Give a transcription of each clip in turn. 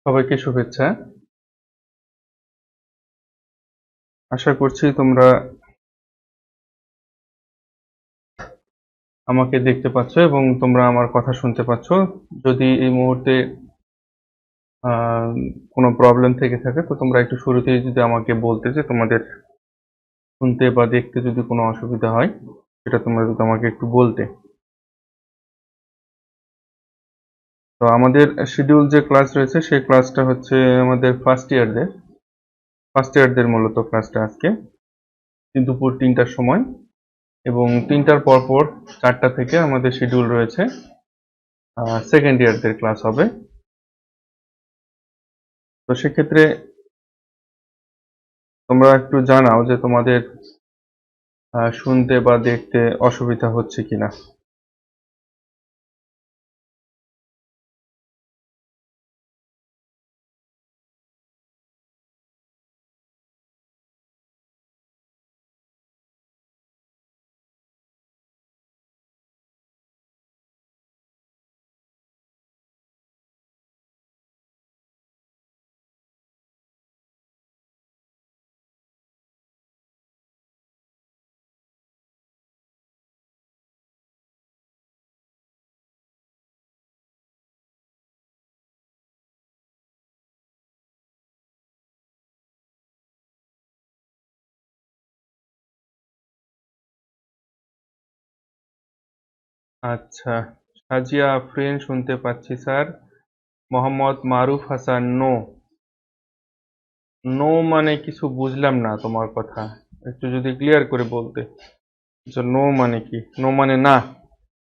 সবাইকে শুভেচ্ছা। আশা করছি তোমরা আমাকে দেখতে পাচ্ছ এবং তোমরা আমার কথা শুনতে পাচ্ছ। যদি এই মুহূর্তে আহ, কোনো প্রবলেম থেকে থাকে তো তোমরা একটু শুরুতেই যদি আমাকে বলতে যে তোমাদের শুনতে বা দেখতে যদি কোনো অসুবিধা হয় সেটা তোমরা যদি আমাকে একটু বলতে। তো আমাদের শিডিউল যে ক্লাস রয়েছে সেই ক্লাসটা হচ্ছে আমাদের ফার্স্ট ইয়ারদের মূলত ক্লাসটা আজকে দুপুর 3টার সময়, এবং 3টার পর পর 4টা থেকে আমাদের শিডিউল রয়েছে সেকেন্ড ইয়ারদের ক্লাস হবে। তো সেক্ষেত্রে তোমরা একটু জানাও যে তোমাদের শুনতে বা দেখতে অসুবিধা হচ্ছে কিনা। আচ্ছা, সাজিয়া আফরিন শুনতে পাচ্ছি স্যার। মোহাম্মদ মারুফ হাসান নো। নো মানে কিছু বুঝলাম না তোমার কথা, একটু যদি ক্লিয়ার করে বলতে যে নো মানে কি। নো মানে না,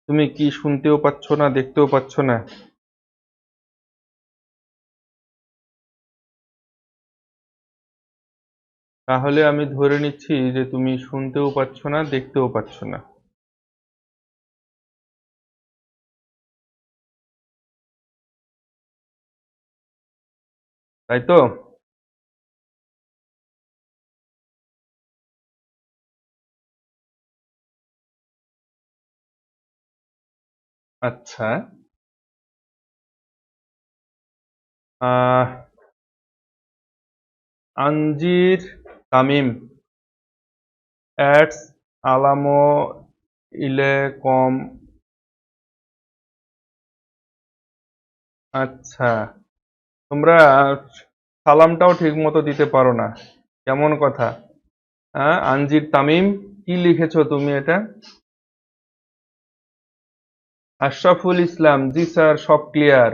তুমি কি শুনতেও পাচ্ছ না দেখতেও পাচ্ছ না? তাহলে আমি ধরে নিচ্ছি যে তুমি শুনতেও পাচ্ছ না দেখতেও পাচ্ছ না, তাই তো? আচ্ছা, আহ আনজির তামিম অ্যাটস আলামো ইলেকম। আচ্ছা, তোমরা সালামটাও ঠিক মতো দিতে পারো না, কেমন কথা? হ্যাঁ, আনজির তামিম, কি লিখেছো তুমি এটা? আশরাফুল ইসলাম, জি স্যার, সব ক্লিয়ার।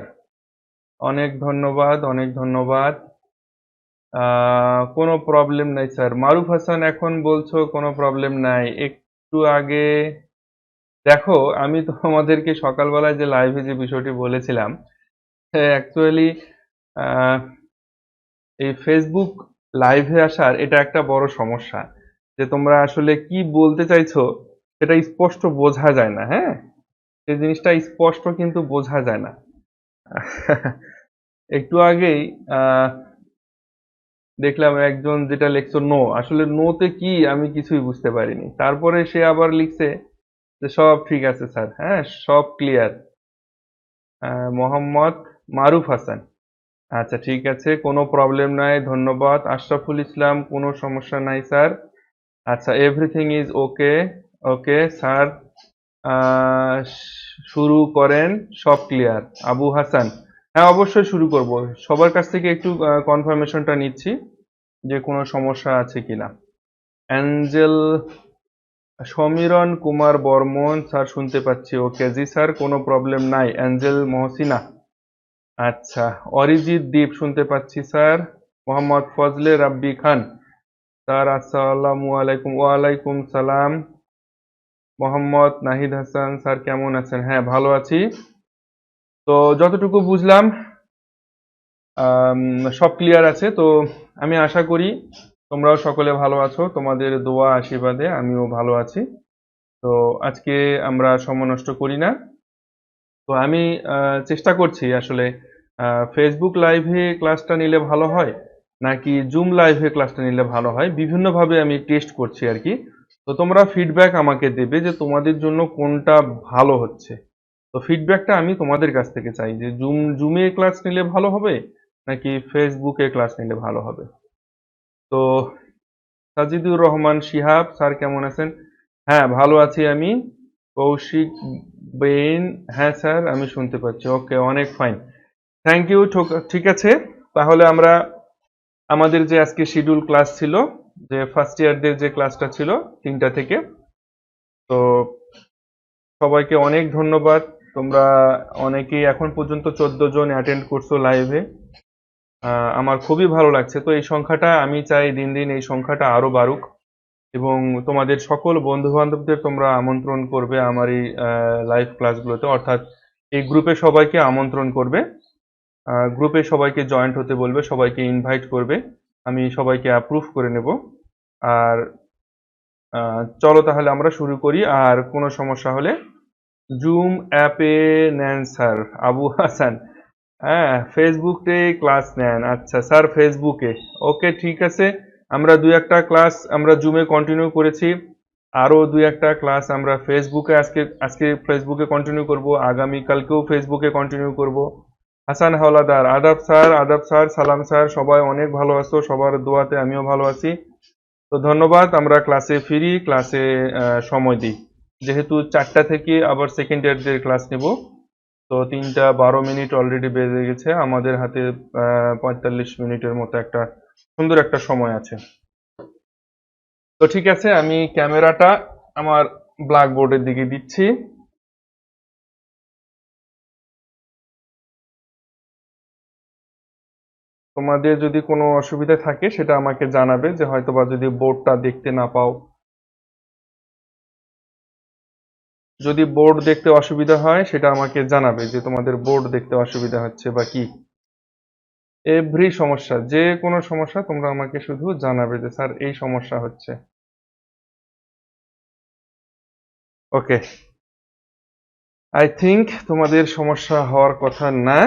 অনেক ধন্যবাদ, অনেক ধন্যবাদ। কোনো প্রবলেম নাই স্যার। মারুফ হাসান এখন বলছো কোনো প্রবলেম নাই, একটু আগে দেখো, আমি তোমাদেরকে সকালবেলায় যে লাইভে যে বিষয়টি বলেছিলাম, অ্যাকচুয়ালি এই ফেসবুক লাইভে আসার এটা একটা বড় সমস্যা, যে তোমরা আসলে কি বলতে চাইছো সেটা স্পষ্ট বোঝা যায় না। হ্যাঁ, সেই জিনিসটা স্পষ্ট কিন্তু বোঝা যায় না। একটু আগেই আহ দেখলাম একজন যেটা লিখছো নো, আসলে নোতে কি আমি কিছুই বুঝতে পারিনি। তারপরে সে আবার লিখছে যে সব ঠিক আছে স্যার, হ্যাঁ সব ক্লিয়ার। মোহাম্মদ মারুফ হাসান, আচ্ছা ঠিক আছে, কোনো প্রবলেম নাই, ধন্যবাদ। আশরাফুল ইসলাম, কোনো সমস্যা নাই স্যার। আচ্ছা, everything is okay. Okay sir, শুরু করেন, সব ক্লিয়ার। আবু হাসান, হ্যাঁ অবশ্যই শুরু করব। সবার কাছ থেকে একটু কনফার্মেশনটা নিচ্ছি যে কোনো সমস্যা আছে কিনা। অ্যাঞ্জেল, সমীরণ কুমার বর্মন স্যার শুনতে পাচ্ছি, ওকে জি স্যার, কোনো প্রবলেম নাই। অ্যাঞ্জেল মহসিনা, আচ্ছা। অরিজিৎ দ্বীপ শুনতে পাচ্ছি স্যার। মোহাম্মদ ফজলে রাব্বি খান স্যার, আসসালামু আলাইকুম। ওয়ালাইকুম সালাম। মোহাম্মদ নাহিদ হাসান স্যার, কেমন আছেন? হ্যাঁ ভালো আছি। তো যতটুকু বুঝলাম আম, সব ক্লিয়ার আছে তো। আমি আশা করি তোমরাও সকলে ভালো আছো, তোমাদের দোয়া আশীর্বাদে আমিও ভালো আছি। তো আজকে আমরা সময় নষ্ট করি না। তো আমি চেষ্টা করছি আসলে ফেসবুক লাইভে ক্লাসটা নিলে ভালো হয় নাকি জুম লাইভে ক্লাসটা নিলে ভালো হয়, বিভিন্নভাবে আমি টেস্ট করছি আর কি। তো তোমরা ফিডব্যাক আমাকে দেবে যে তোমাদের জন্য কোনটা ভালো হচ্ছে। তো ফিডব্যাকটা আমি তোমাদের কাছ থেকে চাই যে জুমে ক্লাস নিলে ভালো হবে নাকি ফেসবুকে ক্লাস নিলে ভালো হবে? তো সাজিদুর রহমান শিহাব স্যার কেমন আছেন? হ্যাঁ, ভালো আছি আমি। কৌশিক বেইন, হ্যাঁ স্যার আমি শুনতে পাচ্ছি। ওকে, অনেক ফাইন। Thank you. ঠিক আছে, তাহলে আমরা আমাদের যে আজকে শিডিউল ক্লাস ছিল, যে ফার্স্ট ইয়ারদের যে ক্লাসটা ছিল 3টা থেকে, তো সবাইকে অনেক ধন্যবাদ। তোমরা অনেকেই এখন পর্যন্ত 14 জন অ্যাটেন্ড করছো লাইভে। আমার খুবই ভালো লাগছে। তো এই সংখ্যাটা আমি চাই দিন দিন এই সংখ্যাটা আরো বাড়ুক, এবং তোমাদের সকল বন্ধু বান্ধবদের তোমরা আমন্ত্রণ করবে আমার এই লাইভ ক্লাসগুলোতে, অর্থাৎ এই গ্রুপে সবাইকে আমন্ত্রণ করবে, গ্রুপে সবাইকে জয়েন্ট হতে বলবে, সবাইকে ইনভাইট করবে। আমি সবাইকে অ্যাপ্রুভ করে নেব। আর চলো তাহলে আমরা শুরু করি। আর কোনো সমস্যা হলে জুম অ্যাপে নেন স্যার। আবু হাসান, হ্যাঁ ফেসবুকে ক্লাস নেন। আচ্ছা স্যার, ফেসবুকে। ওকে, ঠিক আছে। আমরা দুই একটা ক্লাস আমরা জুমে কন্টিনিউ করেছি, আরো দুই একটা ক্লাস আমরা ফেসবুকে আজকে আজকে ফেসবুকে কন্টিনিউ করব, আগামীকালকেও ফেসবুকে কন্টিনিউ করব। হাসান হাওলাদার, আদাব স্যার। আদাব স্যার, সালাম স্যার। সবাই অনেক ভালো আছো, সবার দোয়াতে আমিও ভালো আছি। তো ধন্যবাদ। আমরা ক্লাসে ফিরি, ক্লাসে সময় দিই, যেহেতু 4টা থেকে আবার সেকেন্ড ইয়ারদের ক্লাস নেব। তো 3টা 12 মিনিট অলরেডি বেজে গেছে, আমাদের হাতে 45 মিনিটের মতো একটা সুন্দর একটা সময় আছে। তো ঠিক আছে, আমি ক্যামেরাটা আমার ব্ল্যাকবোর্ডের দিকে দিচ্ছি। তোমাদের যদি কোনো অসুবিধা থাকে সেটা আমাকে জানাবে, যে হয়তোবা যদি বোর্ডটা দেখতে না পাও, যদি বোর্ড দেখতে অসুবিধা হয় সেটা আমাকে জানাবে, যে তোমাদের বোর্ড দেখতে অসুবিধা হচ্ছে বা কি। এভরি সমস্যা, যে কোনো সমস্যা তোমরা আমাকে শুধু জানাবে যে স্যার এই সমস্যা হচ্ছে। ওকে, আই থিংক তোমাদের সমস্যা হওয়ার কথা না।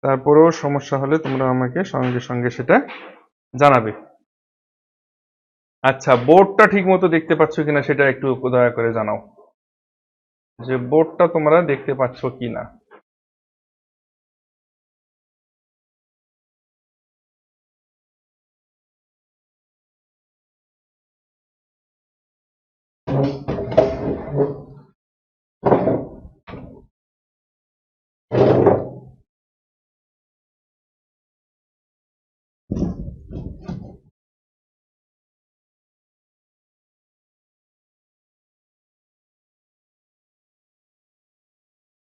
তারপরেও সমস্যা হলে তোমরা আমাকে সঙ্গে সঙ্গে সেটা জানাবে। আচ্ছা, বোর্ডটা ঠিক মতো দেখতে পাচ্ছ কিনা সেটা একটু দয়া করে জানাও, যে বোর্ডটা তোমরা দেখতে পাচ্ছ কিনা।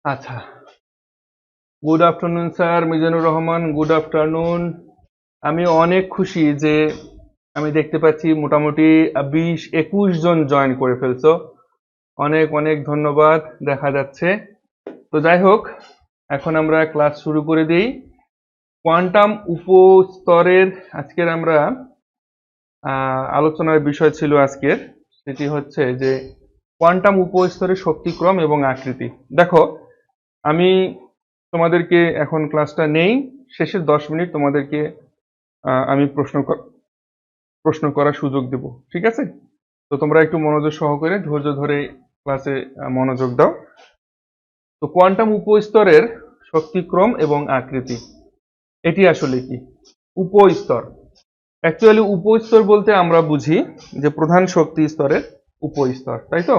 আচ্ছা, good afternoon sir. Mizanur Rahman, good afternoon. আমি অনেক খুশি যে আমি দেখতে পাচ্ছি মোটামুটি 20-21 জন জয়েন করে ফেলছো। অনেক অনেক ধন্যবাদ, দেখা যাচ্ছে। তো যাই হোক, এখন আমরা ক্লাস শুরু করে দিই। কোয়ান্টাম উপস্তরের আজকের আমরা আলোচনার বিষয় ছিল আজকের, সেটি হচ্ছে যে কোয়ান্টাম উপস্তরের শক্তিক্রম এবং আকৃতি। দেখো, আমি তোমাদেরকে এখন ক্লাসটা নেই, শেষের 10 মিনিট তোমাদেরকে আমি প্রশ্ন করার সুযোগ দেব, ঠিক আছে? তো তোমরা একটু মনোযোগ সহকারে ধৈর্য ধরে ক্লাসে মনোযোগ দাও। তো কোয়ান্টাম উপস্তরের শক্তিক্রম এবং আকৃতি, এটি আসলে কি? উপস্তর, অ্যাকচুয়ালি উপস্তর বলতে আমরা বুঝি যে প্রধান শক্তি স্তরের উপস্তর, তাই তো?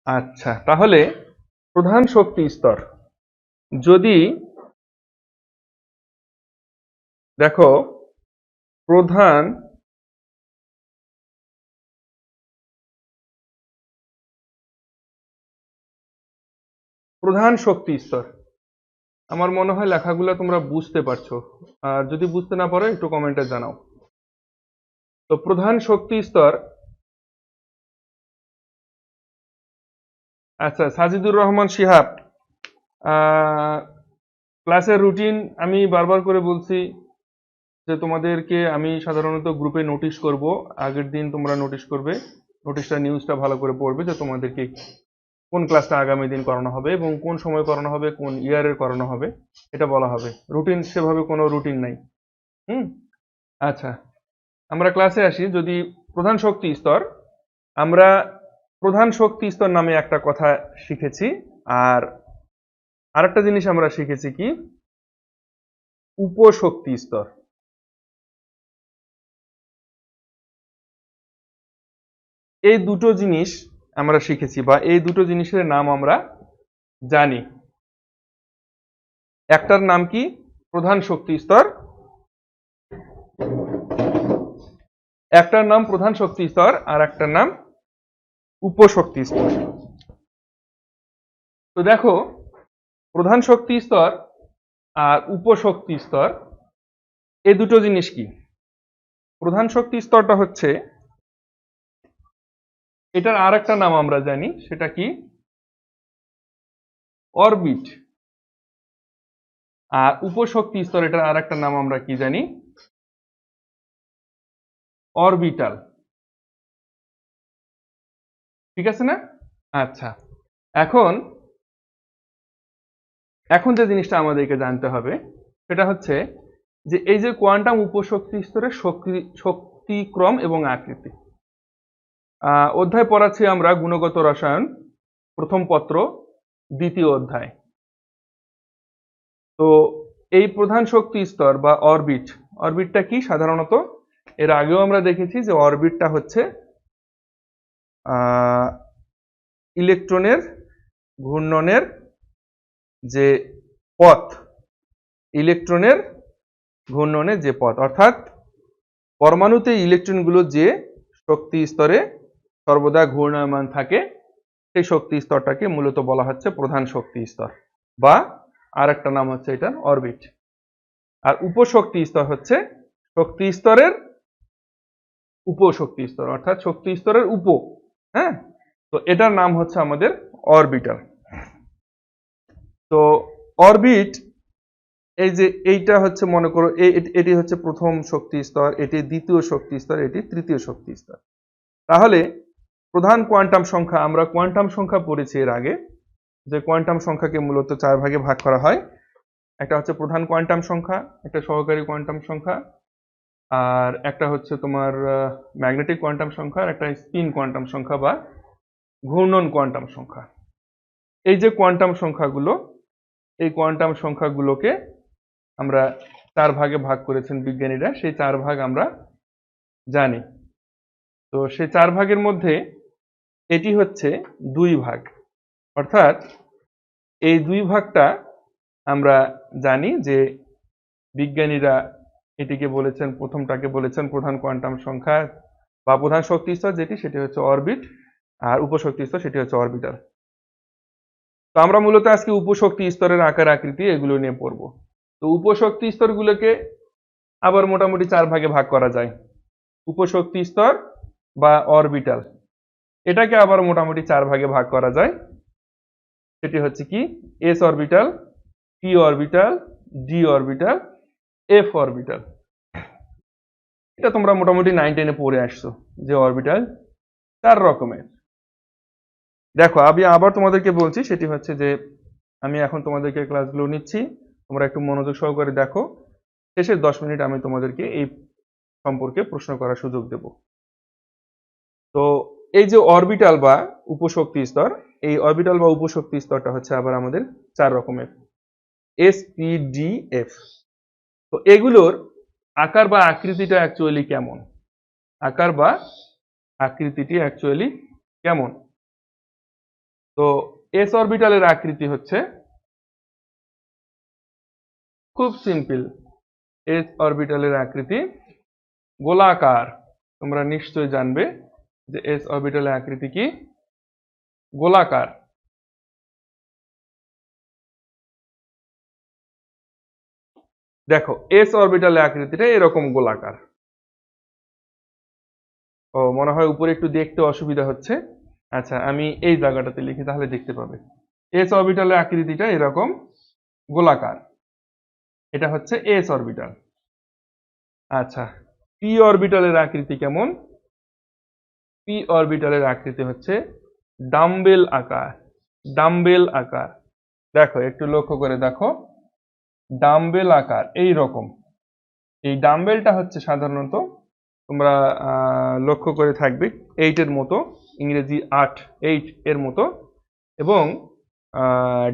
আচ্ছা, তাহলে প্রধান শক্তি স্তর, যদি দেখো প্রধান প্রধান শক্তি স্তর, আমার মনে হয় লেখাগুলো তোমরা বুঝতে পারছো। আর যদি বুঝতে না পারো একটু কমেন্টে জানাও। তো প্রধান শক্তি স্তর, আচ্ছা সাজিদুর রহমান শিহাব, ক্লাসের রুটিন আমি বারবার করে বলছি যে তোমাদেরকে আমি সাধারণত গ্রুপে নোটিশ করব, আগের দিন তোমরা নোটিশ করবে, নোটিশটা নিউজটা ভালো করে পড়বে, যে তোমাদেরকে কোন ক্লাসটা আগামী দিন করানো হবে এবং কোন সময় করানো হবে, কোন ইয়ারের করানো হবে, এটা বলা হবে। রুটিন, সেভাবে কোনো রুটিন নাই। হুম, আচ্ছা, আমরা ক্লাসে আসি। যদি প্রধান শক্তি স্তর, আমরা প্রধান শক্তি স্তর নামে একটা কথা শিখেছি, আর আরেকটা জিনিস আমরা শিখেছি কি, উপশক্তি স্তর। এই দুটো জিনিস আমরা শিখেছি বা এই দুটো জিনিসের নাম আমরা জানি। একটার নাম কি? প্রধান শক্তি স্তর। একটার নাম প্রধান শক্তি স্তর আর একটার নাম উপশক্তি স্তর। তো দেখো, প্রধান শক্তি স্তর আর উপশক্তি স্তর এই দুটো জিনিস কি? প্রধান শক্তি স্তরটা হচ্ছে, এটার আর একটা নাম আমরা জানি, সেটা কি? অরবিট। আর উপশক্তি স্তর, এটার আর একটা নাম আমরা কি জানি? অরবিটাল। ঠিক আছে না? আচ্ছা, এখন এখন যে জিনিসটা আমাদেরকে জানতে হবে সেটা হচ্ছে যে এই যে কোয়ান্টাম উপশক্তি স্তরের শক্তিক্রম এবং আকৃতি। অধ্যায় পড়াচ্ছি আমরা গুণগত রসায়ন, প্রথম পত্র, দ্বিতীয় অধ্যায়। তো এই প্রধান শক্তি স্তর বা অরবিট, অরবিটটা কি সাধারণত? এর আগেও আমরা দেখেছি যে অরবিটটা হচ্ছে ইলেকট্রনের ঘূর্ণনের যে পথ, ইলেকট্রনের ঘূর্ণনের যে পথ, অর্থাৎ পরমাণুতে ইলেকট্রনগুলো যে শক্তি স্তরে সর্বদা ঘূর্ণায়মান থাকে সেই শক্তি স্তরটাকে মূলত বলা হচ্ছে প্রধান শক্তি স্তর, বা আর একটা নাম হচ্ছে এটা অরবিট। আর উপশক্তি স্তর হচ্ছে শক্তি স্তরের উপশক্তি স্তর, অর্থাৎ শক্তি স্তরের উপ। হ্যাঁ, তো এটার নাম হচ্ছে আমাদের অরবিটাল। তো অরবিট, এই যে এইটা হচ্ছে, মনে করো এটি হচ্ছে প্রথম শক্তি স্তর, এটি দ্বিতীয় শক্তি স্তর, এটি তৃতীয় শক্তি স্তর। তাহলে প্রধান কোয়ান্টাম সংখ্যা, আমরা কোয়ান্টাম সংখ্যা পড়েছি এর আগে, যে কোয়ান্টাম সংখ্যাকে মূলত 4 ভাগে ভাগ করা হয়। একটা হচ্ছে প্রধান কোয়ান্টাম সংখ্যা, একটা সহকারী কোয়ান্টাম সংখ্যা, আর একটা হচ্ছে তোমার ম্যাগনেটিক কোয়ান্টাম সংখ্যা, আর একটা স্পিন কোয়ান্টাম সংখ্যা বা ঘূর্ণন কোয়ান্টাম সংখ্যা। এই যে কোয়ান্টাম সংখ্যাগুলো, এই কোয়ান্টাম সংখ্যাগুলোকে আমরা 4 ভাগে ভাগ করেছেন বিজ্ঞানীরা, সেই 4 ভাগ আমরা জানি। তো সেই 4 ভাগের মধ্যে এটি হচ্ছে 2 ভাগ, অর্থাৎ এই 2 ভাগটা আমরা জানি যে বিজ্ঞানীরা এটিকে বলেছেন, প্রথমটাকে বলেছেন প্রধান কোয়ান্টাম সংখ্যা বা প্রধান শক্তি স্তর, যেটি সেটি হচ্ছে অরবিট, আর উপশক্তি স্তর সেটি হচ্ছে অরবিটাল। তো আমরা মূলত আজকে উপশক্তি স্তরের আকার আকৃতি এগুলো নিয়ে পড়ব। তো উপশক্তি স্তরগুলোকে আবার মোটামুটি 4 ভাগে ভাগ করা যায়। উপশক্তি স্তর বা অরবিটাল, এটাকে আবার মোটামুটি 4 ভাগে ভাগ করা যায়। সেটি হচ্ছে কি? S orbital, P orbital, D orbital, F orbital. এটা তোমরা মোটামুটি 9-10-এ পড়ে আসছো যে অরবিটাল 4 রকমের। দেখো, আমি আবার তোমাদেরকে বলছি, সেটি হচ্ছে যে আমি এখন তোমাদেরকে ক্লাসগুলো নিচ্ছি, তোমরা একটু মনোযোগ সহকারে দেখো। শেষের 10 মিনিট আমি তোমাদেরকে এই সম্পর্কে প্রশ্ন করার সুযোগ দেব। তো এই যে অরবিটাল বা উপশক্তি স্তর, এই অরবিটাল বা উপশক্তি স্তরটা হচ্ছে আবার আমাদের 4 রকমের, এস, পি, ডি, এফ। তো এগুলোর আকার বা আকৃতিটা অ্যাকচুয়ালি কেমন? আকার বা আকৃতিটি অ্যাকচুয়ালি কেমন? তো এস অরবিটালের আকৃতি হচ্ছে খুব সিম্পল। এস অরবিটালের আকৃতি গোলাকার। তোমরা নিশ্চয়ই জানবে যে এস অরবিটালের আকৃতি কি? গোলাকার। দেখো, এস অরবিটালের আকৃতিটা এরকম গোলাকার। ও, মনে হয় উপরে একটু দেখতে অসুবিধা হচ্ছে। আচ্ছা, আমি এই জায়গাটাতে লিখি, তাহলে দেখতে পাবে। এস অরবিটালের আকৃতিটা এরকম গোলাকার, এটা হচ্ছে এস অরবিটাল। আচ্ছা, পি অরবিটালের আকৃতি কেমন? পি অরবিটালের আকৃতি হচ্ছে ডাম্বেল আকার। ডাম্বেল আকার, দেখো একটু লক্ষ্য করে দেখো, ডাম্বেল আকার এই রকম। এই ডাম্বেলটা হচ্ছে সাধারণত তোমরা লক্ষ্য করে থাকবে 8-এর মতো, ইংরেজি 8, 8 এর মতো। এবং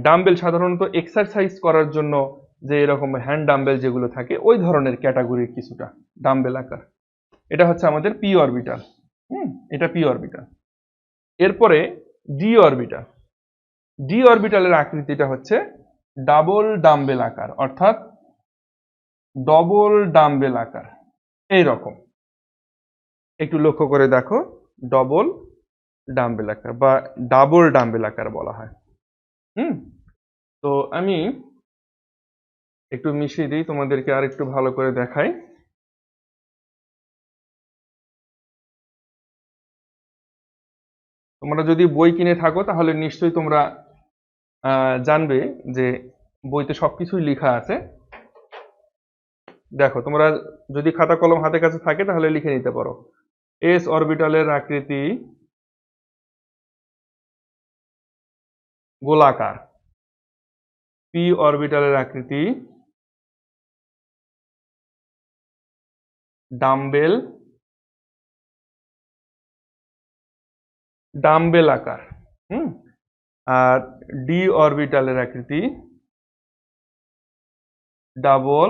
ডাম্বেল সাধারণত এক্সারসাইজ করার জন্য যে এরকম হ্যান্ড ডাম্বেল যেগুলো থাকে ওই ধরনের ক্যাটাগরির কিছুটা ডাম্বেল আকার। এটা হচ্ছে আমাদের পি অরবিটাল। এটা পি অরবিটাল। এরপরে ডি অরবিটাল। ডি অরবিটালের আকৃতিটা হচ্ছে ডাবল ডাম্বেল আকার, অর্থাৎ ডবল ডাম্বেল আকার এইরকম। একটু লক্ষ্য করে দেখো, ডবল ডাম্বেল আকার বা ডাবল ডাম্বেল আকার বলা হয়। তো আমি একটু মিশিয়ে দিই, তোমাদেরকে আর একটু ভালো করে দেখাই। তোমরা যদি বই কিনে থাকো তাহলে নিশ্চয়ই তোমরা জানবে যে বইতে সবকিছুই লেখা আছে। দেখো, তোমরা যদি খাতা কলম হাতের কাছে থাকে তাহলে লিখে নিতে পারো। এস অরবিটালের আকৃতি গোলাকার, পি অরবিটালের আকৃতি ডাম্বেল ডাম্বেল আকার। আর ডি অরবিটালের আকৃতি ডাবল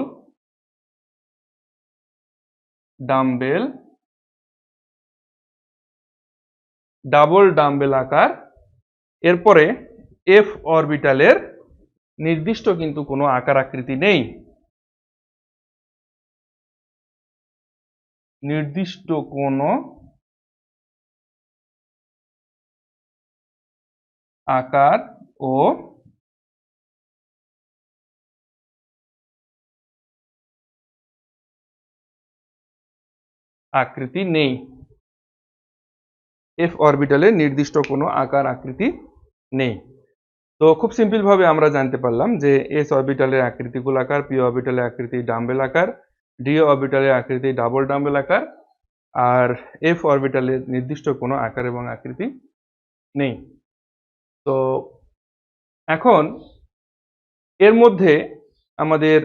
ডাম্বেল আকার। এরপরে এফ অরবিটালের নির্দিষ্ট কিন্তু কোনো আকার আকৃতি নেই। নির্দিষ্ট কোনো আকার ও আকৃতি নেই। এফ অরবিটালে নির্দিষ্ট কোনো আকার আকৃতি নেই। তো খুব সিম্পল ভাবে আমরা জানতে পারলাম যে এস অরবিটালের আকৃতি গোলাকার, পি অরবিটালের আকৃতি ডাম্বেল আকার, ডি অরবিটালের আকৃতি ডাবল ডাম্বেল আকার, আর এফ অরবিটালের নির্দিষ্ট কোনো আকার এবং আকৃতি নেই। তো এখন এর মধ্যে আমাদের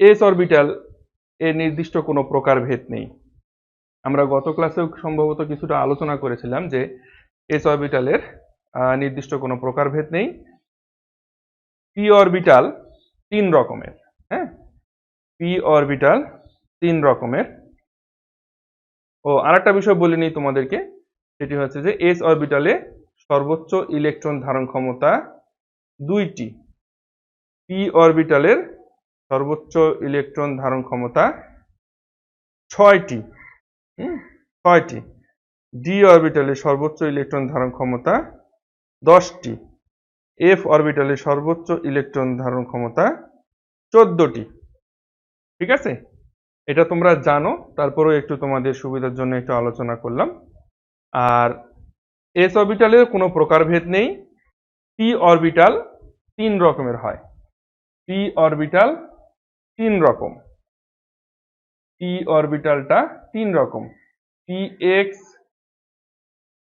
এস অরবিটাল এর নির্দিষ্ট কোনো প্রকারভেদ নেই। আমরা গত ক্লাসেও সম্ভবত কিছুটা আলোচনা করেছিলাম যে এস অরবিটালের নির্দিষ্ট কোনো প্রকারভেদ নেই। পি অরবিটাল 3 রকমের। পি অরবিটাল 3 রকমের। ও আরেকটা বিষয় বলে নিই তোমাদেরকে, সেটি হচ্ছে যে এস অরবিটালে সর্বোচ্চ ইলেকট্রন ধারণ ক্ষমতা 2টি, পি অরবিটালের সর্বোচ্চ ইলেকট্রন ধারণ ক্ষমতা 6টি। 6টি। ডি অরবিটালের সর্বোচ্চ ইলেকট্রন ধারণ ক্ষমতা 10টি। এফ অরবিটালের সর্বোচ্চ ইলেকট্রন ধারণ ক্ষমতা 14টি। ঠিক আছে, এটা তোমরা জানো, তারপরেও একটু তোমাদের সুবিধার জন্য একটু আলোচনা করলাম। আর এস অরবিটালের কোনো প্রকারভেদ নেই। পি অরবিটাল 3 রকমের হয়। পি অরবিটাল 3 রকম। পি অরবিটালটা 3 রকম, P X,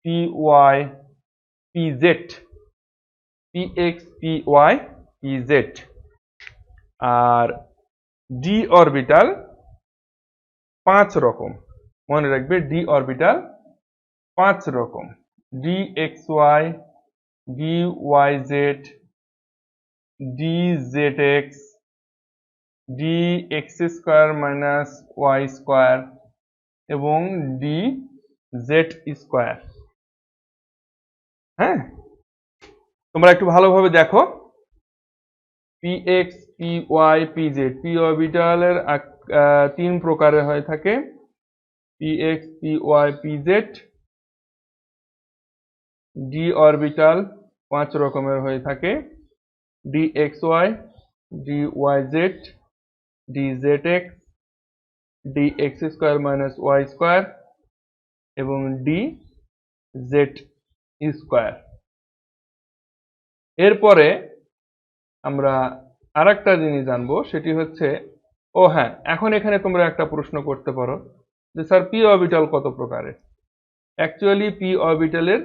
P Y, P Z. P X, P Y, P Z. আর ডি অরবিটাল 5 রকম। মনে রাখবে, ডি অরবিটাল 5 রকম। D X Y, D Y Z, D Z X, D X square minus Y square এবং D Z square. তোমরা একটু ভালোভাবে দেখো, P X, P Y, P Z. P অরবিটালের 3 প্রকারের হয়ে থাকে, P X, P Y, P Z. D orbital 5 রকমের হয়ে থাকে, D X Y, D Y Z, D Z X, D X square minus Y square এবং ডি জেড স্কোয়ার। এরপরে আমরা আরেকটা জিনিস জানবো, সেটি হচ্ছে, এখন এখানে তোমরা একটা প্রশ্ন করতে পারো যে স্যার পি অরবিটাল কত প্রকারের? অ্যাকচুয়ালি পি অরবিটালের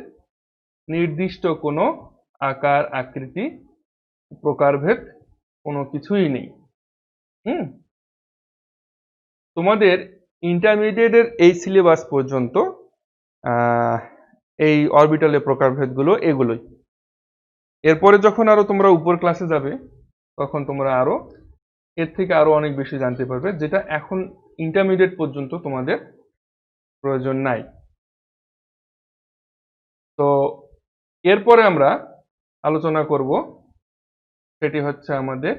নির্দিষ্ট কোনো আকার আকৃতি প্রকারভেদ কোনো কিছুই নেই। তোমাদের ইন্টারমিডিয়েটের এই সিলেবাস পর্যন্ত এই অরবিটালের প্রকারভেদগুলো এগুলোই। এরপরে যখন আরো তোমরা উপর ক্লাসে যাবে তখন তোমরা আরো এর থেকে আরো অনেক বেশি জানতে পারবে, যেটা এখন ইন্টারমিডিয়েট পর্যন্ত তোমাদের প্রয়োজন নাই। তো এরপরে আমরা আলোচনা করব, সেটি হচ্ছে আমাদের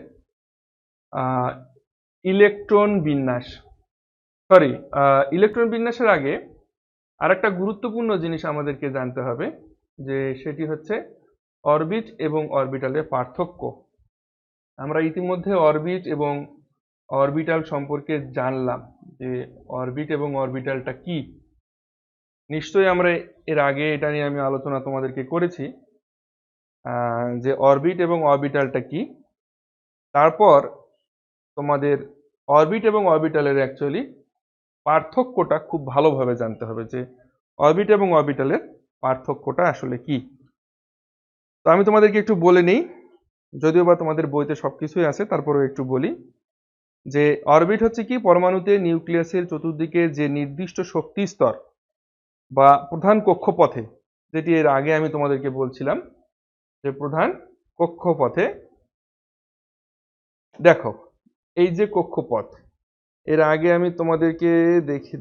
ইলেকট্রন বিন্যাস। সরি, ইলেকট্রন বিন্যাসের আগে আরেকটা গুরুত্বপূর্ণ জিনিস আমাদেরকে জানতে হবে, যে সেটি হচ্ছে অরবিট এবং অরবিটালের পার্থক্য। আমরা ইতিমধ্যে অরবিট এবং অরবিটাল সম্পর্কে জানলাম, যে অরবিট এবং অরবিটালটা কি। নিশ্চয়ই আমরা এর আগে এটা নিয়ে আমি আলোচনা তোমাদেরকে করেছি, যে অরবিট এবং অরবিটালটা কি। তারপর তোমাদের অরবিট এবং অরবিটালের অ্যাকচুয়ালি পার্থক্যটা খুব ভালোভাবে জানতে হবে, যে অরবিট এবং অরবিটালের পার্থক্যটা আসলে কি। তো আমি তোমাদেরকে একটু বলে নিই, যদিও বা তোমাদের বইতে সবকিছুই আছে, তারপরেও একটু বলি যে অরবিট হচ্ছে কি, পরমাণুতে নিউক্লিয়াসের চতুর্দিকে যে নির্দিষ্ট শক্তি স্তর বা প্রধান কক্ষপথে, যেটি এর আগে আমি তোমাদেরকে বলছিলাম, যে প্রধান কক্ষপথে দেখো, এই যে কক্ষপথ, এর আগে আমি তোমাদেরকে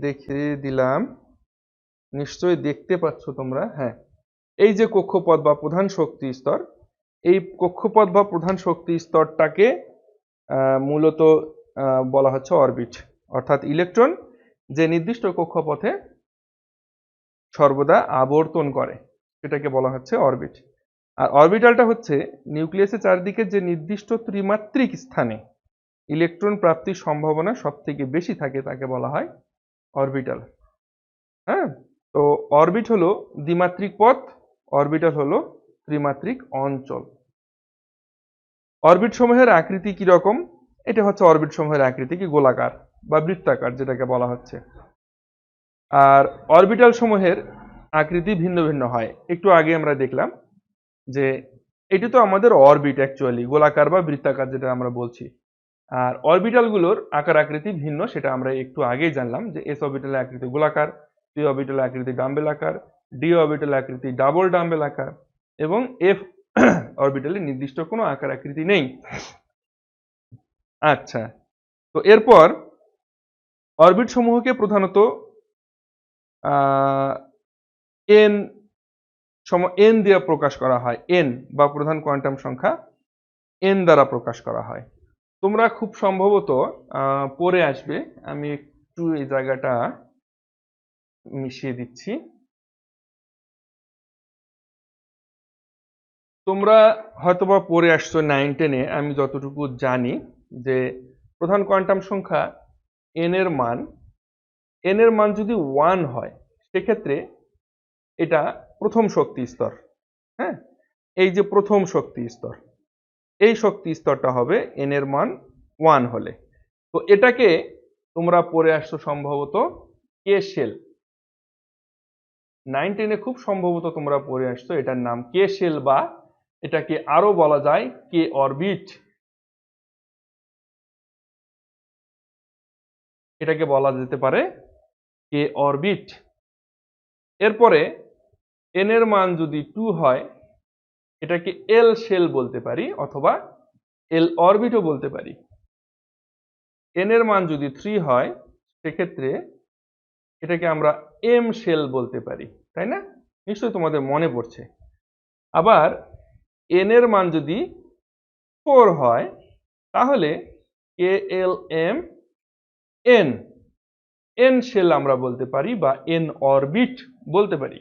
দেখে দিলাম, নিশ্চয়ই দেখতে পাচ্ছ তোমরা। হ্যাঁ, এই যে কক্ষপথ বা প্রধান শক্তি স্তর, এই কক্ষপথ বা প্রধান শক্তি স্তরটাকে মূলত বলা হচ্ছে অরবিট। অর্থাৎ ইলেকট্রন যে নির্দিষ্ট কক্ষপথে সর্বদা আবর্তন করে, সেটাকে বলা হচ্ছে অরবিট। আর অরবিটালটা হচ্ছে নিউক্লিয়াসের চারদিকে যে নির্দিষ্ট ত্রিমাত্রিক স্থানে ইলেকট্রন প্রাপ্তির সম্ভাবনা সব থেকে বেশি থাকে, তাকে বলা হয় অরবিটাল। হ্যাঁ, তো অরবিট হলো দ্বিমাত্রিক পথ, অরবিটাল হলো ত্রিমাত্রিক অঞ্চল। অরবিট সমূহের আকৃতি কি রকম? এটা হচ্ছে অরবিট সমূহের আকৃতি কি, গোলাকার বা বৃত্তাকার যেটাকে বলা হচ্ছে। আর অরবিটাল সমূহের আকৃতি ভিন্ন ভিন্ন হয়। একটু আগে আমরা দেখলাম যে এটি তো আমাদের অরবিট, অ্যাকচুয়ালি গোলাকার বা বৃত্তাকার যেটা আমরা বলছি। আর অরবিটাল গুলোর আকার আকৃতি ভিন্ন, সেটা আমরা একটু আগেই জানলাম, যে এস অরবিটালের আকৃতি গোলাকার, পি অরবিটালের আকৃতি ডাম্বেল আকার, ডি অরবিটালের আকৃতি ডাবল ডাম্বেল আকার, এবং এফ অরবিটালের নির্দিষ্ট কোনো আকার আকৃতি নেই। আচ্ছা, তো এরপর অরবিট সমূহকে প্রধানত এন এন দিয়ে প্রকাশ করা হয়, এন বা প্রধান কোয়ান্টাম সংখ্যা এন দ্বারা প্রকাশ করা হয়। তোমরা খুব সম্ভবত পড়ে আসবে, আমি একটু এই জায়গাটা মিশিয়ে দিচ্ছি। তোমরা হয়তোবা পড়ে আসছো 9-10-এ, আমি যতটুকু জানি, যে প্রধান কোয়ান্টাম সংখ্যা এন এর মান যদি 1 হয়, সেক্ষেত্রে এটা প্রথম শক্তি স্তর। হ্যাঁ, এই যে প্রথম শক্তি স্তর, এই শক্তি স্তরটা হবে এন এর মান 1 হলে। তো এটাকে তোমরা পড়ে আসছো সম্ভবত কে শেল। 9-10-এ খুব সম্ভবত তোমরা পড়ে আসছো এটার নাম কে শেল, বা এটাকে আরো বলা যায় কে অরবিট। এটাকে বলা যেতে পারে কে অরবিট। এরপরে এন এর মান যদি 2 হয়, এটাকে এল শেল বলতে পারি, অথবা এল অরবিটও বলতে পারি। এন এর মান যদি 3 হয়, সেক্ষেত্রে এটাকে আমরা এম শেল বলতে পারি, তাই না? নিশ্চয়ই তোমাদের মনে পড়ছে। আবার এন এর মান যদি 4 হয়, তাহলে K L M N N shell আমরা বলতে পারি, বা এন অরবিট বলতে পারি।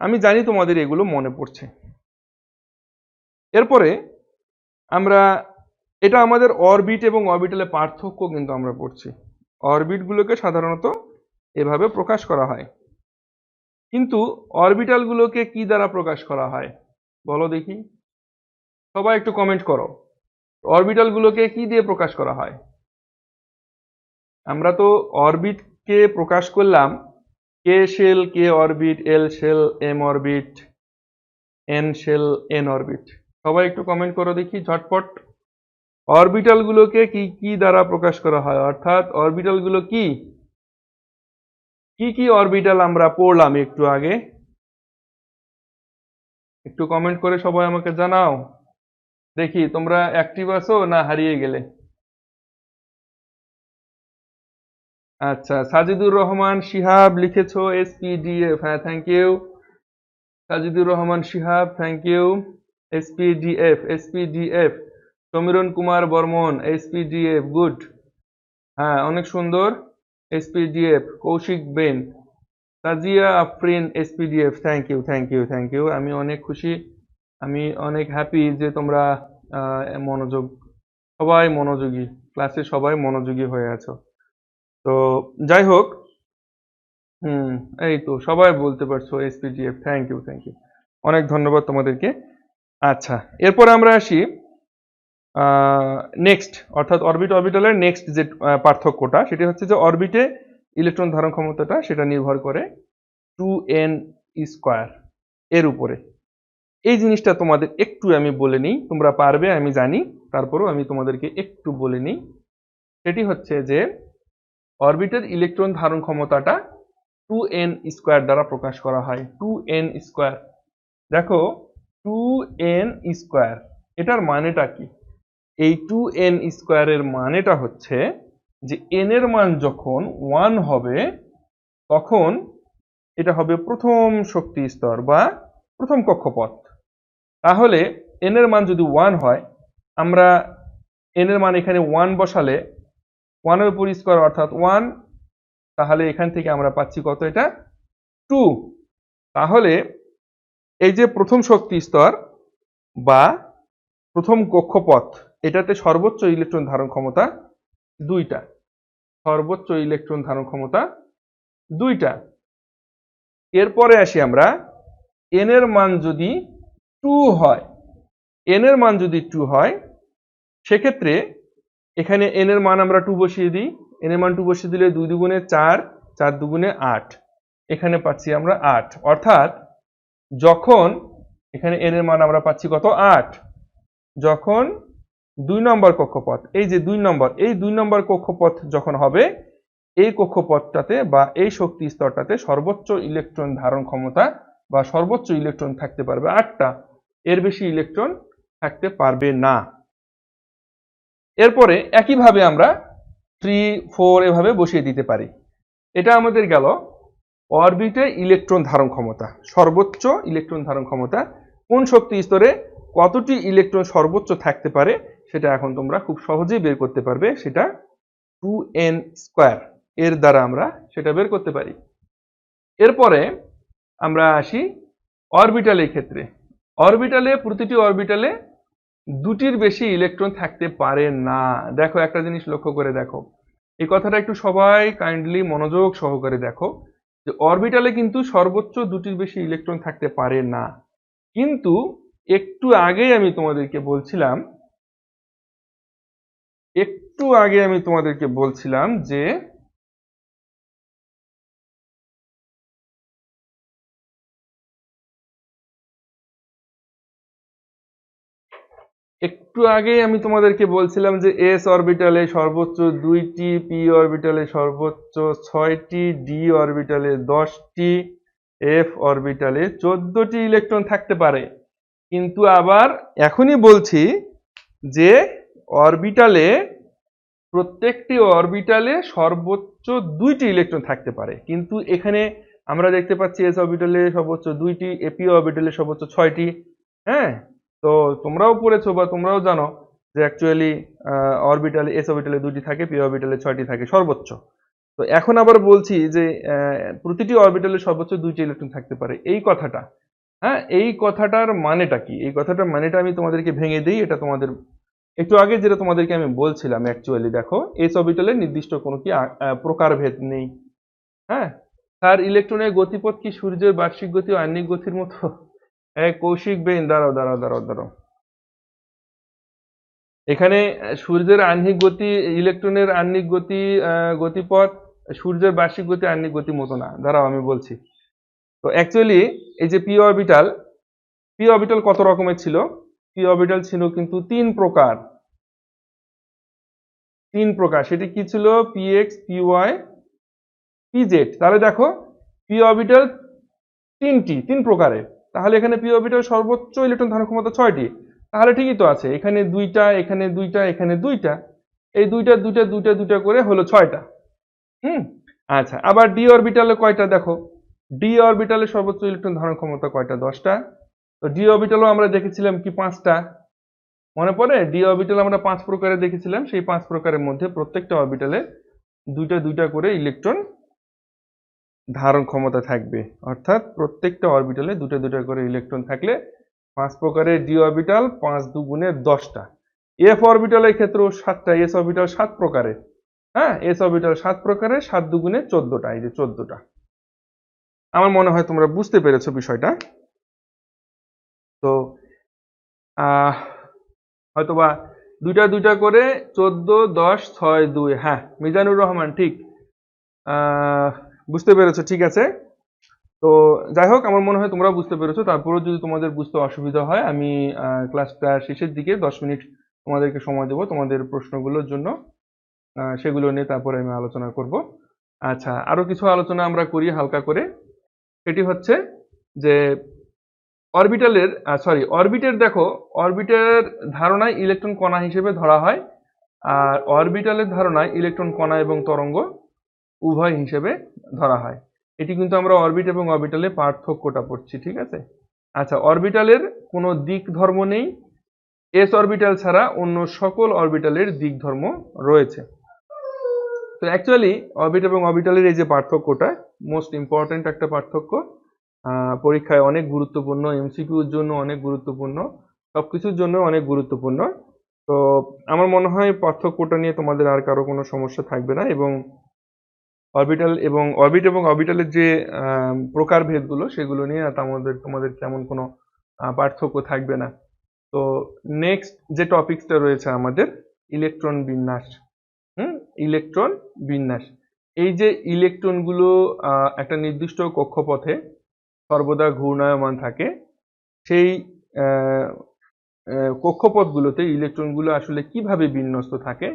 আমি জানি তোমাদের এগুলো মনে পড়ছে। এরপরে আমরা এটা আমাদের অরবিট এবং অরবিটালের পার্থক্য কিন্তু আমরা পড়ছি। অরবিট গুলোকে সাধারণত এভাবে প্রকাশ করা হয়, কিন্তু অরবিটাল গুলোকে কি দ্বারা প্রকাশ করা হয় বলো দেখি, সবাই একটু কমেন্ট করো। অরবিটাল গুলোকে কি দিয়ে প্রকাশ করা হয়? আমরা তো অরবিট কে প্রকাশ করলাম K shell K orbit, L shell M orbit, N shell N orbit. সবাই একটু কমেন্ট করো দেখি ঝটপট। অরবিটাল গুলোকে কি কি দ্বারা প্রকাশ করা হয়, অর্থাৎ অরবিটাল গুলো কি কি অরবিটাল আমরা পড়লাম একটু আগে? একটু কমেন্ট করে সবাই আমাকে জানাও। দেখি তোমরা অ্যাক্টিভ আছো না হারিয়ে গেলে। আচ্ছা, সাজিদুর রহমান শিহাব লিখেছো এসপিডিএফ, হ্যাঁ thank you. Sajidur Rahman Shihab, thank you. SPDF, SPDF. Samiran Kumar Barman, SPDF, good. হ্যাঁ অনেক সুন্দর। SPDF, Koushik Ben, Tajia Afrin, SPDF, thank you, thank you, thank you. আমি অনেক খুশি, আমি অনেক হ্যাপি যে তোমরা মনোযোগ, সবাই মনোযোগী, ক্লাসে সবাই মনোযোগী হয়ে আছো। তো যাই হোক, হুম, এই তো সবাই বলতে পারছো SPDF, thank you, thank you, অনেক ধন্যবাদ তোমাদেরকে। আচ্ছা, এরপর আমরা আসি নেক্সট, অর্থাৎ অরবিট অরবিটালের নেক্সট যে পার্থক্যটা, সেটা হচ্ছে যে অরবিটে ইলেকট্রন ধারণ ক্ষমতাটা সেটা নির্ভর করে 2n স্কোয়ার এর উপরে। এই জিনিসটা তোমাদের একটু আমি বলে নিই, তোমরা পারবে আমি জানি, তারপরেও আমি তোমাদেরকে একটু বলে নিই। সেটি হচ্ছে যে অরবিটের ইলেকট্রন ধারণ ক্ষমতাটা 2n স্কোয়ার দ্বারা প্রকাশ করা হয়। 2n স্কোয়ার, দেখো 2n স্কোয়ার, এটার মানেটা কি? এই 2n স্কোয়ারের মানেটা হচ্ছে যে n এর মান যখন 1 হবে তখন এটা হবে প্রথম শক্তি স্তর বা প্রথম কক্ষপথ। তাহলে n এর মান যদি 1 হয়, আমরা n এর মান এখানে 1 বসালে 1 এর উপর স্কোয়ার অর্থাৎ 1, তাহলে এখান থেকে আমরা পাচ্ছি কত? এটা 2। তাহলে এই যে প্রথম শক্তি স্তর বা প্রথম কক্ষপথ, এটাতে সর্বোচ্চ ইলেকট্রন ধারণ ক্ষমতা 2টা, সর্বোচ্চ ইলেকট্রন ধারণ ক্ষমতা 2টা। এরপরে আসি আমরা, n এর মান যদি 2 হয়, n এর মান যদি 2 হয়, সেক্ষেত্রে এখানে n এর মান আমরা 2 বসিয়ে দিই। n এর মান 2 বসিয়ে দিলে 2 দুগুণে 4, 4 দুগুণে 8, এখানে পাচ্ছি আমরা 8। অর্থাৎ যখন এখানে n এর মান আমরা পাচ্ছি কত? 8। যখন 2 নম্বর কক্ষপথ, এই যে 2 নম্বর, এই 2 নম্বর কক্ষপথ যখন হবে, এই কক্ষপথটাতে বা এই শক্তি স্তরটাতে সর্বোচ্চ ইলেকট্রন ধারণ ক্ষমতা বা সর্বোচ্চ ইলেকট্রন থাকতে পারবে 8টা, এর বেশি ইলেকট্রন থাকতে পারবে না। এরপরে একইভাবে আমরা 3, 4 এভাবে বসিয়ে দিতে পারি। এটা আমাদের গেল অরবিটে ইলেকট্রন ধারণ ক্ষমতা, সর্বোচ্চ ইলেকট্রন ধারণ ক্ষমতা। কোন শক্তি স্তরে কতটি ইলেকট্রন সর্বোচ্চ থাকতে পারে সেটা এখন তোমরা খুব সহজেই বের করতে পারবে, সেটা 2n স্কোয়ার এর দ্বারা আমরা সেটা বের করতে পারি। এরপরে আমরা আসি অরবিটালের ক্ষেত্রে। অরবিটালে, প্রতিটি অরবিটালে 2টির বেশি ইলেকট্রন থাকতে পারে না। দেখো একটা জিনিস লক্ষ্য করে দেখো, এই কথাটা একটু সবাই কাইন্ডলি মনোযোগ সহকারে দেখো, যে অরবিটালে কিন্তু সর্বোচ্চ 2টির বেশি ইলেকট্রন থাকতে পারে না। কিন্তু একটু আগেই আমি তোমাদেরকে বলছিলাম যে এস অরবিটালে সর্বোচ্চ 2টি, পি অরবিটালে সর্বোচ্চ 6টি, ডি অরবিটালে 10টি, এফ অরবিটালে 14টি ইলেকট্রন থাকতে পারে। কিন্তু আবার এখনই বলছি যে অরবিটালে, প্রত্যেকটি অরবিটালে সর্বোচ্চ 2টি ইলেকট্রন থাকতে পারে। কিন্তু এখানে আমরা দেখতে পাচ্ছি এস অরবিটালে সর্বোচ্চ 2টি, এপি অরবিটালে সর্বোচ্চ 6টি। হ্যাঁ, তো তোমরাও পড়েছো বা তোমরাও জানো যে অ্যাকচুয়ালি অরবিটালে, এস অরবিটালে 2টি থাকে, পি অরবিটালে 6টি থাকে সর্বোচ্চ। তো এখন আবার বলছি যে প্রতিটি অরবিটালে সর্বোচ্চ 2টি ইলেকট্রন থাকতে পারে, এই কথাটা, হ্যাঁ, এই কথাটার মানেটা কি? এই কথাটার মানেটা আমি তোমাদেরকে ভেঙে দিই। এটা তোমাদের একটু আগে যেটা তোমাদেরকে আমি বলছিলাম, অ্যাকচুয়ালি দেখো এস অরবিটালে নির্দিষ্ট কোনো কি প্রকারভেদ নেই। হ্যাঁ, তার ইলেকট্রনের গতিপথ কি সূর্যের বার্ষিক গতি ও আহ্নিক গতির মতো? কৌশিক বেইন, দাঁড়াও দাঁড়াও দাঁড়াও দাঁড়াও, এখানে সূর্যের আহ্নিক গতি, ইলেকট্রনের আহ্নিক গতি, গতিপথ সূর্যের বার্ষিক গতি আহ্নিক গতির মতো না। দাঁড়াও আমি বলছি। তো অ্যাকচুয়ালি এই যে পি অরবিটাল, পি অরবিটাল কত রকমের ছিল? পি অরবিটাল ছিল কিন্তু 3 প্রকার। 3 প্রকার, সেটি কি ছিল? PX, PY, PZ. তাহলে দেখো পি অরবিটাল 3 প্রকারের, তাহলে এখানে পি অরবিটাল সর্বোচ্চ ইলেকট্রন ধারণ ক্ষমতা 6টি। তাহলে ঠিকই তো আছে, এখানে দুইটা, এখানে দুইটা, এখানে দুইটা, এই দুইটা দুইটা দুইটা দুইটা করে হলো 6টা। হুম। আচ্ছা, আবার ডি অরবিটালে কয়টা দেখো, ডি অরবিটালে সর্বোচ্চ ইলেকট্রন ধারণ ক্ষমতা কয়টা? 10টা। তো ডি অরবিটালও আমরা দেখেছিলাম কি 5টা, মনে পড়ে? ডি অরবিটাল আমরা 5 প্রকারে দেখেছিলাম, সেই 5 প্রকারের মধ্যে প্রত্যেকটা অরবিটালে দুইটা দুইটা করে ইলেকট্রন ধারণ ক্ষমতা থাকবে, অর্থাৎ প্রত্যেকটা অরবিটালে দুটো দুটো করে ইলেকট্রন থাকলে 5 প্রকারের ডি অরবিটাল 5 দুগুণে 10টা। এফ অরবিটালের ক্ষেত্রেও 7টা, এস অরবিটাল 7 প্রকারের। হ্যাঁ, এস অরবিটাল 7 প্রকারের, 7 দুগুণে 14টা, এই যে 14টা। আমার মনে হয় তোমরা বুঝতে পেরেছো বিষয়টা। তো আহ হয়তোবা দুইটা দুইটা করে 14, 10, 6, 2, হ্যাঁ মিজানুর রহমান ঠিক আহ বুঝতে পেরেছো, ঠিক আছে। তো যাই হোক, আমার মনে হয় তোমরা বুঝতে পেরেছো। তারপরেও যদি তোমাদের বুঝতে অসুবিধা হয়, আমি ক্লাসটা শেষের দিকে 10 মিনিট তোমাদেরকে সময় দেবো তোমাদের প্রশ্নগুলোর জন্য, সেগুলো নিয়ে তারপরে আমি আলোচনা করব। আচ্ছা, আরো কিছু আলোচনা আমরা করি হালকা করে। সেটি হচ্ছে যে অরবিটালের অরবিটের দেখো, অরবিটের ধারণায় ইলেকট্রন কণা হিসেবে ধরা হয়, আর অরবিটালের ধারণায় ইলেকট্রন কণা এবং তরঙ্গ উভয় হিসেবে ধরা হয়। এটি কিন্তু আমরা অরবিট এবং অরবিটালে পার্থক্যটা পড়ছি, ঠিক আছে। আচ্ছা, অরবিটালের কোনো দিক ধর্ম নেই, এস অরবিটাল ছাড়া অন্য সকল অরবিটালের দিক ধর্ম রয়েছে। তো অ্যাকচুয়ালি অরবিট এবং অরবিটালের এই যে পার্থক্যটা মোস্ট ইম্পর্ট্যান্ট একটা পার্থক্য, পরীক্ষায় অনেক গুরুত্বপূর্ণ, এমসিকিউর জন্য অনেক গুরুত্বপূর্ণ, সবকিছুর জন্য অনেক গুরুত্বপূর্ণ। তো আমার মনে হয় পার্থক্যটা নিয়ে তোমাদের আর কারো কোনো সমস্যা থাকবে না, এবং অরবিট এবং অরবিটালের যে প্রকারভেদগুলো সেগুলো নিয়ে তোমাদের তেমন কোনো পার্থক্য থাকবে না। তো নেক্সট যে টপিকসটা রয়েছে আমাদের, ইলেকট্রন বিন্যাস। ইলেকট্রন বিন্যাস, এই যে ইলেকট্রনগুলো একটা নির্দিষ্ট কক্ষপথে সর্বদা ঘূর্ণায়মান থাকে, সেই কক্ষপথগুলোতে ইলেকট্রনগুলো আসলে কিভাবে বিন্যস্ত থাকে,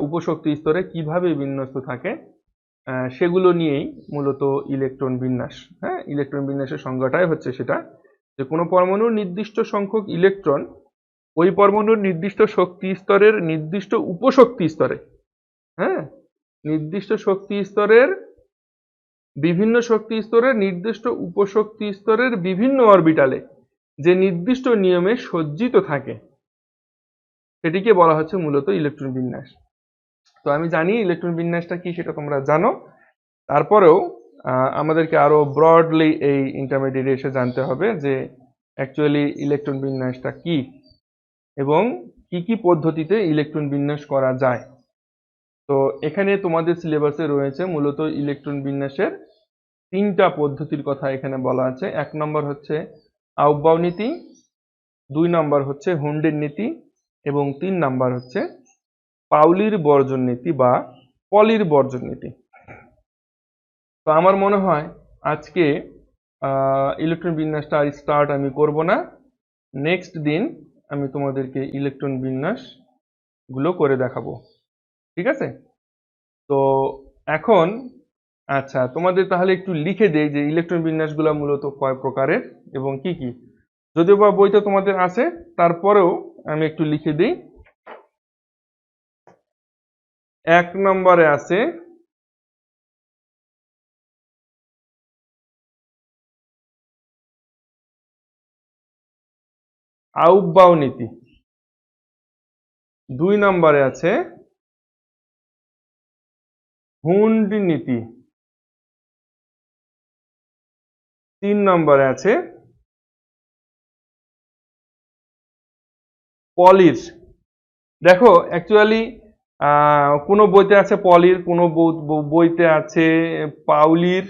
উপশক্তি স্তরে কিভাবে বিন্যস্ত থাকে, সেগুলো নিয়েই মূলত ইলেকট্রন বিন্যাস। হ্যাঁ, ইলেকট্রন বিন্যাসের সংজ্ঞাটাই হচ্ছে সেটা, যে কোনো পরমাণুর নির্দিষ্ট সংখ্যক ইলেকট্রন ওই পরমাণুর নির্দিষ্ট শক্তি স্তরের নির্দিষ্ট উপশক্তি স্তরে, হ্যাঁ, নির্দিষ্ট শক্তি স্তরের বিভিন্ন শক্তি স্তরের নির্দিষ্ট উপশক্তি স্তরের বিভিন্ন অরবিটালে যে নির্দিষ্ট নিয়মে সজ্জিত থাকে, সেটিকে বলা হচ্ছে মূলত ইলেকট্রন বিন্যাস। তো আমি জানি ইলেকট্রন বিন্যাসটা কি সেটা তোমরা জানো, তারপরেও আমাদেরকে আরো ব্রডলি এই ইন্টারমিডিয়েটে এসে জানতে হবে যে অ্যাকচুয়ালি ইলেকট্রন বিন্যাসটা কি এবং কি কি পদ্ধতিতে ইলেকট্রন বিন্যাস করা যায়। তো এখানে তোমাদের সিলেবাসে রয়েছে মূলত ইলেকট্রন বিন্যাসের 3টা পদ্ধতির কথা এখানে বলা আছে। 1 নম্বর হচ্ছে আউবাউ নীতি, 2 নম্বর হচ্ছে হুন্ডের নীতি, এবং 3 নম্বর হচ্ছে পাউলির বর্জন নীতি বা পলির বর্জন নীতি। তো আমার মনে হয় আজকে ইলেকট্রন বিন্যাসটা আর স্টার্ট আমি করব না, নেক্সট দিন আমি তোমাদেরকে ইলেকট্রন বিন্যাস গুলো করে দেখাবো, ঠিক আছে। তো এখন আচ্ছা, তোমাদের তাহলে একটু লিখে দেই যে ইলেকট্রন বিন্যাসগুলো মূলত কয় প্রকারের এবং কি কি। যদিও বা বইতে তোমাদের আছে, তারপরেও আমি একটু লিখে দিই। 1 নম্বরে আছে আউবাউ নীতি, 2 নম্বরে আছে হুন্ড নীতি, 3 নম্বরে আছে পলির। দেখো অ্যাকচুয়ালি কোনো বইতে আছে পলির, কোনো বইতে আছে পাউলির।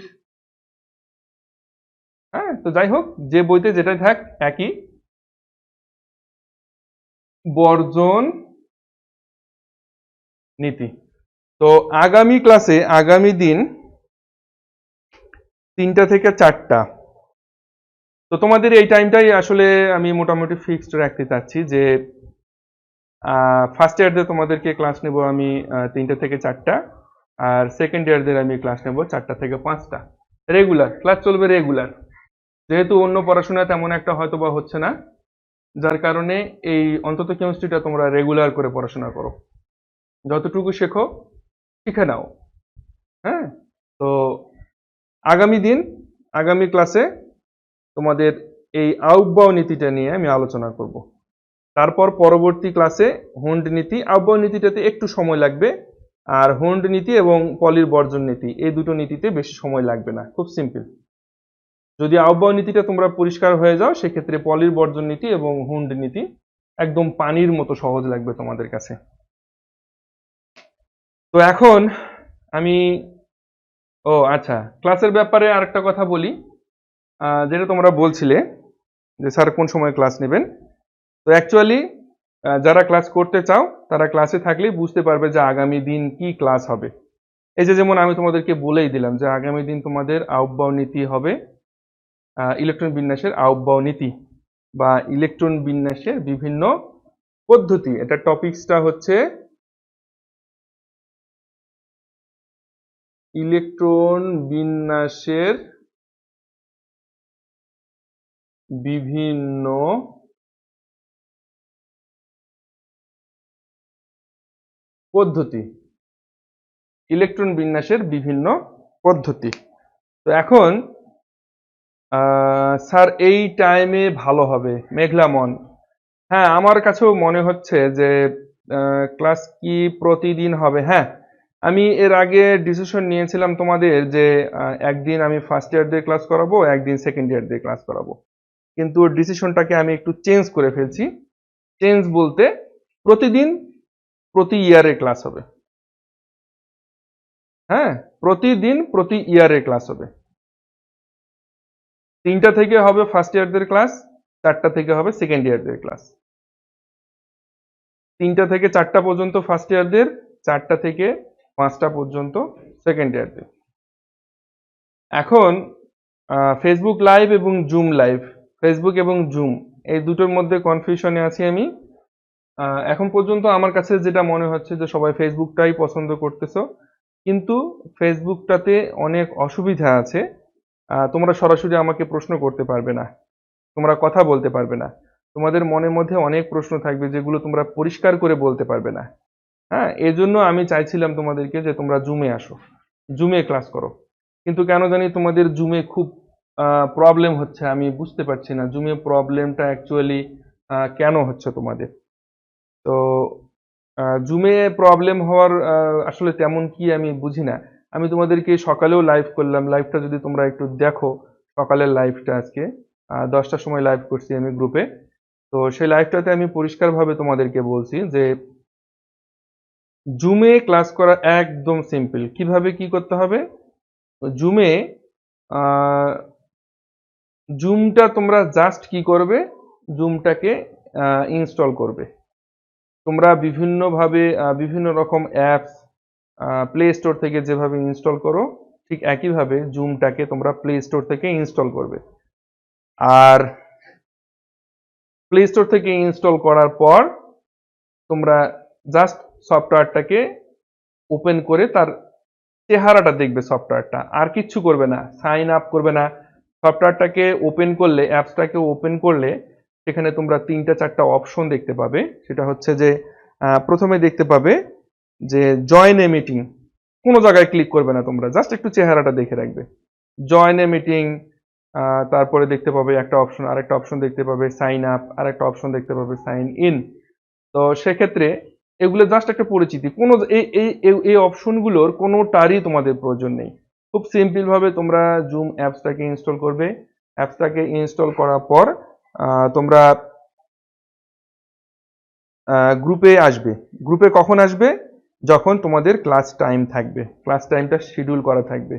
হ্যাঁ, তো যাই হোক, যে বইতে যেটাই থাক একই। বর্জন নীতি। তো আগামী ক্লাসে, আগামী দিন 3টা থেকে 4টা, তো তোমাদের এই টাইমটাই আসলে আমি মোটামুটি ফিক্সড রাখতে চাচ্ছি যে ফার্স্ট ইয়ারদের তোমাদেরকে ক্লাস নেব আমি 3টা থেকে 4টা, আর সেকেন্ড ইয়ারদের আমি ক্লাস নেব 4টা থেকে 5টা। রেগুলার ক্লাস চলবে, রেগুলার, যেহেতু অন্য পড়াশোনা তেমন একটা হয়তো বা হচ্ছে না, যার কারণে এই অন্তত কেমিস্ট্রিটা তোমরা রেগুলার করে পড়াশোনা করো, যতটুকু শেখো শিখে নাও। হ্যাঁ, তো আগামী ক্লাসে তোমাদের এই আউটবাউ নীতিটা নিয়ে আমি আলোচনা করব। তারপর পরবর্তী ক্লাসে হুন্ড নীতি, আউটবাউ নীতিটাতে একটু সময় লাগবে, আর হুন্ড নীতি এবং পলির বর্জন নীতি এই দুটো নীতিতে বেশি সময় লাগবে না, খুব সিম্পল। যদি আউটবাউ নীতিটা তোমরা পরিষ্কার হয়ে যাও, সেক্ষেত্রে পলির বর্জন নীতি এবং হুন্ড নীতি একদম পানির মতো সহজ লাগবে তোমাদের কাছে। তো এখন আমি আচ্ছা, ক্লাসের ব্যাপারে আরেকটা কথা বলি, যেটা তোমরা বলছিলে যে স্যার কোন সময় ক্লাস নেবেন। তো অ্যাকচুয়ালি যারা ক্লাস করতে চাও তারা ক্লাসে থাকলেই বুঝতে পারবে যে আগামী দিন কি ক্লাস হবে। এই যে যেমন আমি তোমাদেরকে বলেই দিলাম যে আগামী দিন তোমাদের আউটবাউ নীতি হবে, ইলেকট্রন বিন্যাসের আউটবাউ নীতি বা ইলেকট্রন বিন্যাসের বিভিন্ন পদ্ধতি। এটা টপিকসটা হচ্ছে ইলেকট্রন বিন্যাসের বিভিন্ন পদ্ধতি, ইলেকট্রন বিন্যাসের বিভিন্ন পদ্ধতি। তো এখন স্যার এই টাইমে ভালো হবে, মেঘলা মন। হ্যাঁ, আমার কাছেও মনে হচ্ছে যে ক্লাস কি প্রতিদিন হবে। হ্যাঁ, আমি এর আগে ডিসিশন নিয়েছিলাম তোমাদের যে একদিন আমি ফার্স্ট ইয়ারদের ক্লাস করাবো, একদিন সেকেন্ড ইয়ারদের ক্লাস করাবো, কিন্তু ডিসিশনটাকে আমি একটু চেঞ্জ করে ফেলছি। চেঞ্জ বলতে প্রতিদিন প্রতি ইয়ারে ক্লাস হবে। হ্যাঁ, প্রতিদিন প্রতি ইয়ারে ক্লাস হবে। 3টা থেকে হবে ফার্স্ট ইয়ারদের ক্লাস, 4টা থেকে হবে সেকেন্ড ইয়ারদের ক্লাস। 3টা থেকে 4টা পর্যন্ত ফার্স্ট ইয়ারদের, 4টা থেকে 5টা পর্যন্ত সেকেন্ড ইয়ারদের। এখন ফেসবুক লাইভ এবং জুম লাইভ, ফেসবুক এবং জুম এই দুটোর মধ্যে কনফিউশনে আছি আমি। এখন পর্যন্ত আমার কাছে যেটা মনে হচ্ছে যে সবাই ফেসবুকটাই পছন্দ করতেছো, কিন্তু ফেসবুকটাতে অনেক অসুবিধা আছে। তোমরা সরাসরি আমাকে প্রশ্ন করতে পারবে না, তোমরা কথা বলতে পারবে না, তোমাদের মনের মধ্যে অনেক প্রশ্ন থাকবে যেগুলো তোমরা পরিষ্কার করে বলতে পারবে না। হ্যাঁ, এজন্য আমি চাইছিলাম তোমাদেরকে যে তোমরা জুমে আসো, জুমে ক্লাস করো, কিন্তু কেন জানি তোমাদের জুমে খুব প্রবলেম হচ্ছে, আমি বুঝতে পারছি না জুমে প্রবলেমটা অ্যাকচুয়ালি কেন হচ্ছে তোমাদের। তো জুমে প্রবলেম হওয়ার আসলে তেমন কি আমি বুঝি না। আমি তোমাদেরকে সকালেও লাইভ করলাম, লাইভটা যদি তোমরা একটু দেখো, সকালের লাইভটা আজকে 10টার সময় লাইভ করছি আমি গ্রুপে। তো সেই লাইভটাতে আমি পরিষ্কারভাবে তোমাদেরকে বলছি যে জুমে ক্লাস করা একদম সিম্পল। কিভাবে কি করতে হবে, জুমে জুমটা তোমরা জাস্ট কি করবে, জুমটাকে ইনস্টল করবে। তোমরা বিভিন্নভাবে বিভিন্ন রকম অ্যাপস প্লে স্টোর থেকে যেভাবে ইনস্টল করো, ঠিক একইভাবে জুমটাকে তোমরা প্লে স্টোর থেকে ইনস্টল করবে। আর প্লে স্টোর থেকে ইনস্টল করার পর তোমরা জাস্ট সফটওয়্যারটাকে ওপেন করে তার চেহারাটা দেখবে, সফটওয়্যারটা আর কিচ্ছু করবে না, সাইন আপ করবে না। সফটওয়্যারটাকে ওপেন করলে, অ্যাপসটাকে ওপেন করলে সেখানে তোমরা 3টা 4টা অপশন দেখতে পাবে। সেটা হচ্ছে যে প্রথমে দেখতে পাবে যে জয়েন এ মিটিং, কোনো জায়গায় ক্লিক করবে না তোমরা, জাস্ট একটু চেহারাটা দেখে রাখবে। জয়েন এ মিটিং, তারপরে দেখতে পাবে একটা অপশন, আরেকটা অপশন দেখতে পাবে সাইন আপ, আরেকটা অপশন দেখতে পাবে সাইন ইন। তো সেক্ষেত্রে এগুলো জাস্ট একটা পরিচিতি, কোনো এই অপশনগুলোর কোনোটারই তোমাদের প্রয়োজন নেই। খুব সিম্পল ভাবে তোমরা জুম অ্যাপসটাকে ইনস্টল করবে। অ্যাপসটাকে ইনস্টল করার পর তোমরা গ্রুপে আসবে। গ্রুপে কখন আসবে, যখন তোমাদের ক্লাস টাইম থাকবে, ক্লাস টাইমটা শিডিউল করা থাকবে।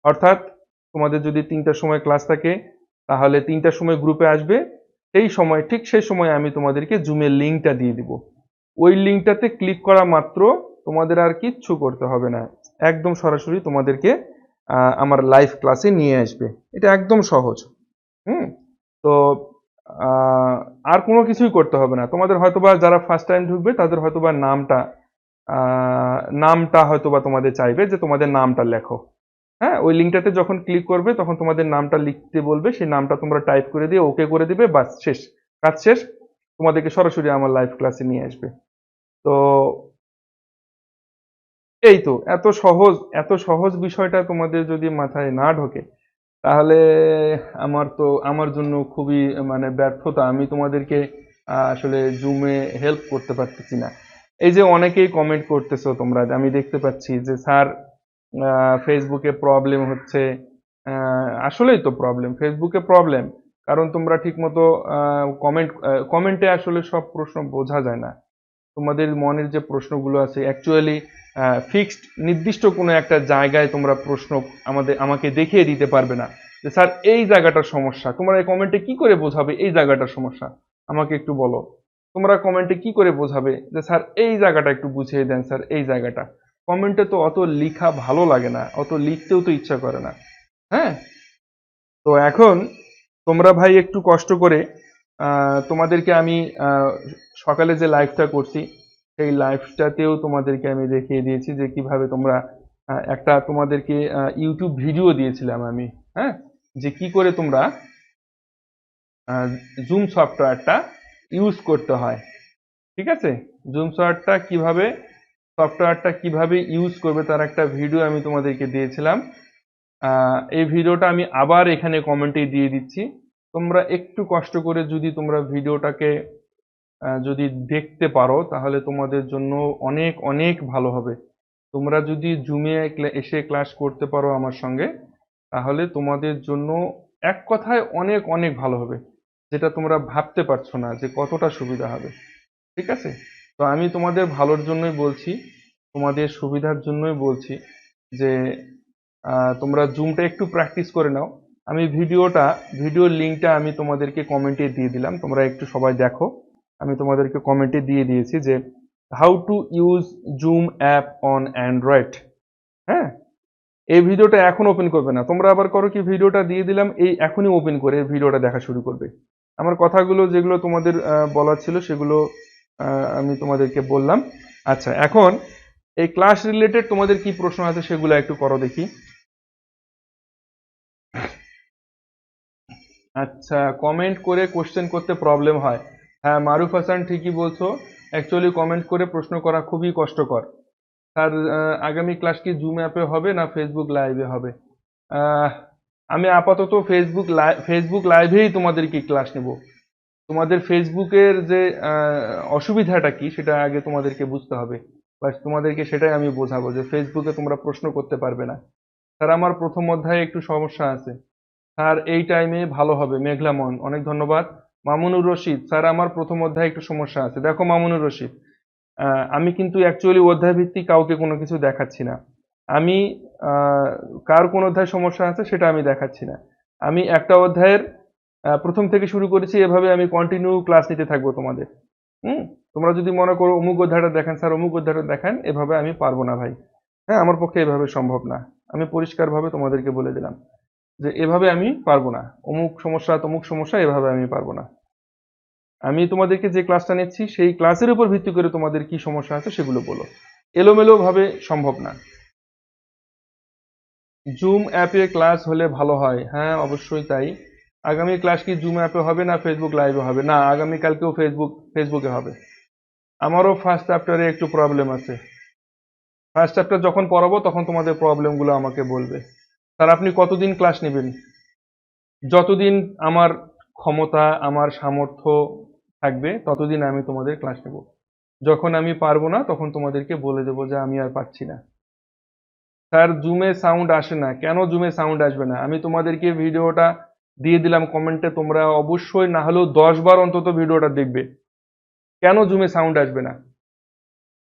অর্থাৎ তোমাদের যদি 3টার সময় ক্লাস থাকে, তাহলে 3টার সময় গ্রুপে আসবে। সেই সময়, ঠিক সেই সময় আমি তোমাদেরকে জুমের লিঙ্কটা দিয়ে দিব। ওই লিঙ্কটাতে ক্লিক করা মাত্র তোমাদের আর কিচ্ছু করতে হবে না, একদম সরাসরি তোমাদেরকে আমার লাইভ ক্লাসে নিয়ে আসবে। এটা একদম সহজ। তো আর কোনো কিছুই করতে হবে না তোমাদের। হয়তোবা যারা ফার্স্ট টাইম ঢুকবে তাদের হয়তোবা নামটা হয়তোবা তোমাদের চাইবে যে তোমাদের নামটা লেখো। হ্যাঁ, ওই লিঙ্কটাতে যখন ক্লিক করবে তখন তোমাদের নামটা লিখতে বলবে, সেই নামটা তোমরা টাইপ করে দিয়ে ওকে করে দিবে, বাস শেষ, কাজ শেষ। তোমাদেরকে সরাসরি আমার লাইভ ক্লাসে নিয়ে আসবে। তো এই তো এত সহজ বিষয়টা তোমাদের যদি মাথায় না ঢোকে, তাহলে আমার জন্য খুবই মানে ব্যর্থতা। আমি তোমাদেরকে আসলে জুমে হেল্প করতে পারতেছি না। এই যে অনেকেই কমেন্ট করতেছো তোমরা, আমি দেখতে পাচ্ছি যে স্যার ফেসবুকে প্রবলেম হচ্ছে। আসলেই তো প্রবলেম, ফেসবুকে প্রবলেম, কারণ তোমরা ঠিকমতো কমেন্টে আসলে সব প্রশ্ন বোঝা যায় না। তোমাদের মনের যে প্রশ্নগুলো আছে অ্যাকচুয়ালি ফিক্সড নির্দিষ্ট কোনো একটা জায়গায় তোমরা প্রশ্ন আমাকে দেখিয়ে দিতে পারবে না যে স্যার এই জায়গাটার সমস্যা। তোমরা এই কমেন্টে কি করে বোঝাবে এই জায়গাটার সমস্যা? আমাকে একটু বলো। তোমরা কমেন্টে কি করে বোঝাবে যে স্যার এই জায়গাটা একটু বুঝিয়ে দেন, স্যার এই জায়গাটা? কমেন্টে তো অত লিখা ভালো লাগে না, অত লিখতেও তো ইচ্ছা করে না। হ্যাঁ, তো এখন তোমরা ভাই একটু কষ্ট করে তোমাদেরকে আমি সকালে যে লাইভটা করছি সেই লাইভটাতেও তোমাদেরকে আমি দেখিয়ে দিয়েছি যে কিভাবে তোমরা একটা তোমাদেরকে ইউটিউব ভিডিও দিয়েছিলাম আমি। হ্যাঁ, যে কি করে তোমরা জুম সফটওয়্যারটা ইউজ করতে হয়। ঠিক আছে, জুম সফটওয়্যারটা কিভাবে ইউজ করবে তার একটা ভিডিও আমি তোমাদেরকে দিয়েছিলাম। এই ভিডিওটা আমি আবার এখানে কমেন্টে দিয়ে দিচ্ছি। তোমরা একটু কষ্ট করে যদি তোমরা ভিডিওটাকে যদি দেখতে পারো তাহলে তোমাদের জন্য অনেক অনেক ভালো হবে। তোমরা যদি জুমে এসে ক্লাস করতে পারো আমার সঙ্গে, তাহলে তোমাদের জন্য এক কথায় অনেক অনেক ভালো হবে, যেটা তোমরা ভাবতে পারছো না যে কতটা সুবিধা হবে। ঠিক আছে, তো আমি তোমাদের ভালোর জন্যই বলছি, তোমাদের সুবিধার জন্যই বলছি যে তোমরা জুমটা একটু প্র্যাকটিস করে নাও। আমি ভিডিওর লিঙ্কটা আমি তোমাদেরকে কমেন্টে দিয়ে দিলাম, তোমরা একটু সবাই দেখো। আমি তোমাদেরকে কমেন্টে দিয়ে দিয়েছি যে how to use zoom app on Android. হ্যাঁ, এই ভিডিওটা এখন ওপেন করবে না, তোমরা আবার করো কি, ভিডিওটা দিয়ে দিলাম এই এখনই ওপেন করে ভিডিওটা দেখা শুরু করবে। আমার কথাগুলো যেগুলো তোমাদের বলার ছিল সেগুলো আমি তোমাদেরকে বললাম। আচ্ছা, এখন এই ক্লাস রিলেটেড তোমাদের কি প্রশ্ন আছে সেগুলো একটু করো দেখি। আচ্ছা, কমেন্ট করে কোশ্চেন করতে প্রবলেম হয়। হ্যাঁ মারুফ হাসান, ঠিকই বলছো। অ্যাকচুয়ালি কমেন্ট করে প্রশ্ন করা খুবই কষ্টকর। স্যার আগামী ক্লাস কি জুম অ্যাপে হবে না ফেসবুক লাইভে হবে? আহ, আমি আপাতত ফেসবুক লাইভেই তোমাদেরকে ক্লাস নেব। তোমাদের ফেসবুকের যে অসুবিধাটা কি সেটা আগে তোমাদেরকে বুঝতে হবে, বা তোমাদেরকে সেটাই আমি বোঝাবো যে ফেসবুকে তোমরা প্রশ্ন করতে পারবে না। স্যার আমার প্রথম অধ্যায়ে একটু সমস্যা আছে। স্যার এই টাইমে ভালো হবে মেঘলামন, অনেক ধন্যবাদ। মামুনুর রশিদ, স্যার আমার প্রথম অধ্যায়ে একটু সমস্যা আছে। দেখো মামুনুর রশিদ, আমি কিন্তু অ্যাকচুয়ালি অধ্যায় ভিত্তিক কাউকে কোনো কিছু দেখাচ্ছি না। আমি আহ, কার কোন অধ্যায় সমস্যা আছে সেটা আমি দেখাচ্ছি না। আমি একটা অধ্যায়ের প্রথম থেকে শুরু করেছি, এভাবে আমি কন্টিনিউ ক্লাস নিতে থাকবো তোমাদের। হুম, তোমরা যদি মনে করো অমুক অধ্যায়টা দেখান স্যার, অমুক অধ্যায়টা দেখান, এভাবে আমি পারবো না ভাই। হ্যাঁ, আমার পক্ষে এভাবে সম্ভব না। আমি পরিষ্কারভাবে তোমাদেরকে বলে দিলাম যে এভাবে আমি পারবো না। অমুক সমস্যা তমুক সমস্যা এভাবে আমি পারবো না। আমি তোমাদেরকে যে ক্লাসটা নিচ্ছি সেই ক্লাসের উপর ভিত্তি করে তোমাদের কি সমস্যা আছে সেগুলো বলো, এলোমেলো ভাবে সম্ভব না। জুম অ্যাপে ক্লাস হলে ভালো হয়, হ্যাঁ অবশ্যই তাই। আগামী ক্লাস কি জুম অ্যাপে হবে না ফেসবুক লাইভে হবে? না, আগামীকালকেও ফেসবুকে হবে। আমারও ফার্স্ট চ্যাপ্টারে একটু প্রবলেম আছে। ফার্স্ট চ্যাপ্টার যখন পড়াবো তখন তোমাদের প্রবলেমগুলো আমাকে বলবে। স্যার আপনি কতদিন ক্লাস নেবেন? যতদিন আমার ক্ষমতা আমার সামর্থ্য থাকবে ততদিন আমি তোমাদের ক্লাস নেব। যখন আমি পারবো না তখন তোমাদেরকে বলে দেবো যে আমি আর পারছি না। স্যার জুমে সাউন্ড আসে না কেন? জুমে সাউন্ড আসবে না? আমি তোমাদেরকে ভিডিওটা দিয়ে দিলাম কমেন্টে, তোমরা অবশ্যই না হলেও 10 বার অন্তত ভিডিওটা দেখবে। কেন জুমে সাউন্ড আসবে না?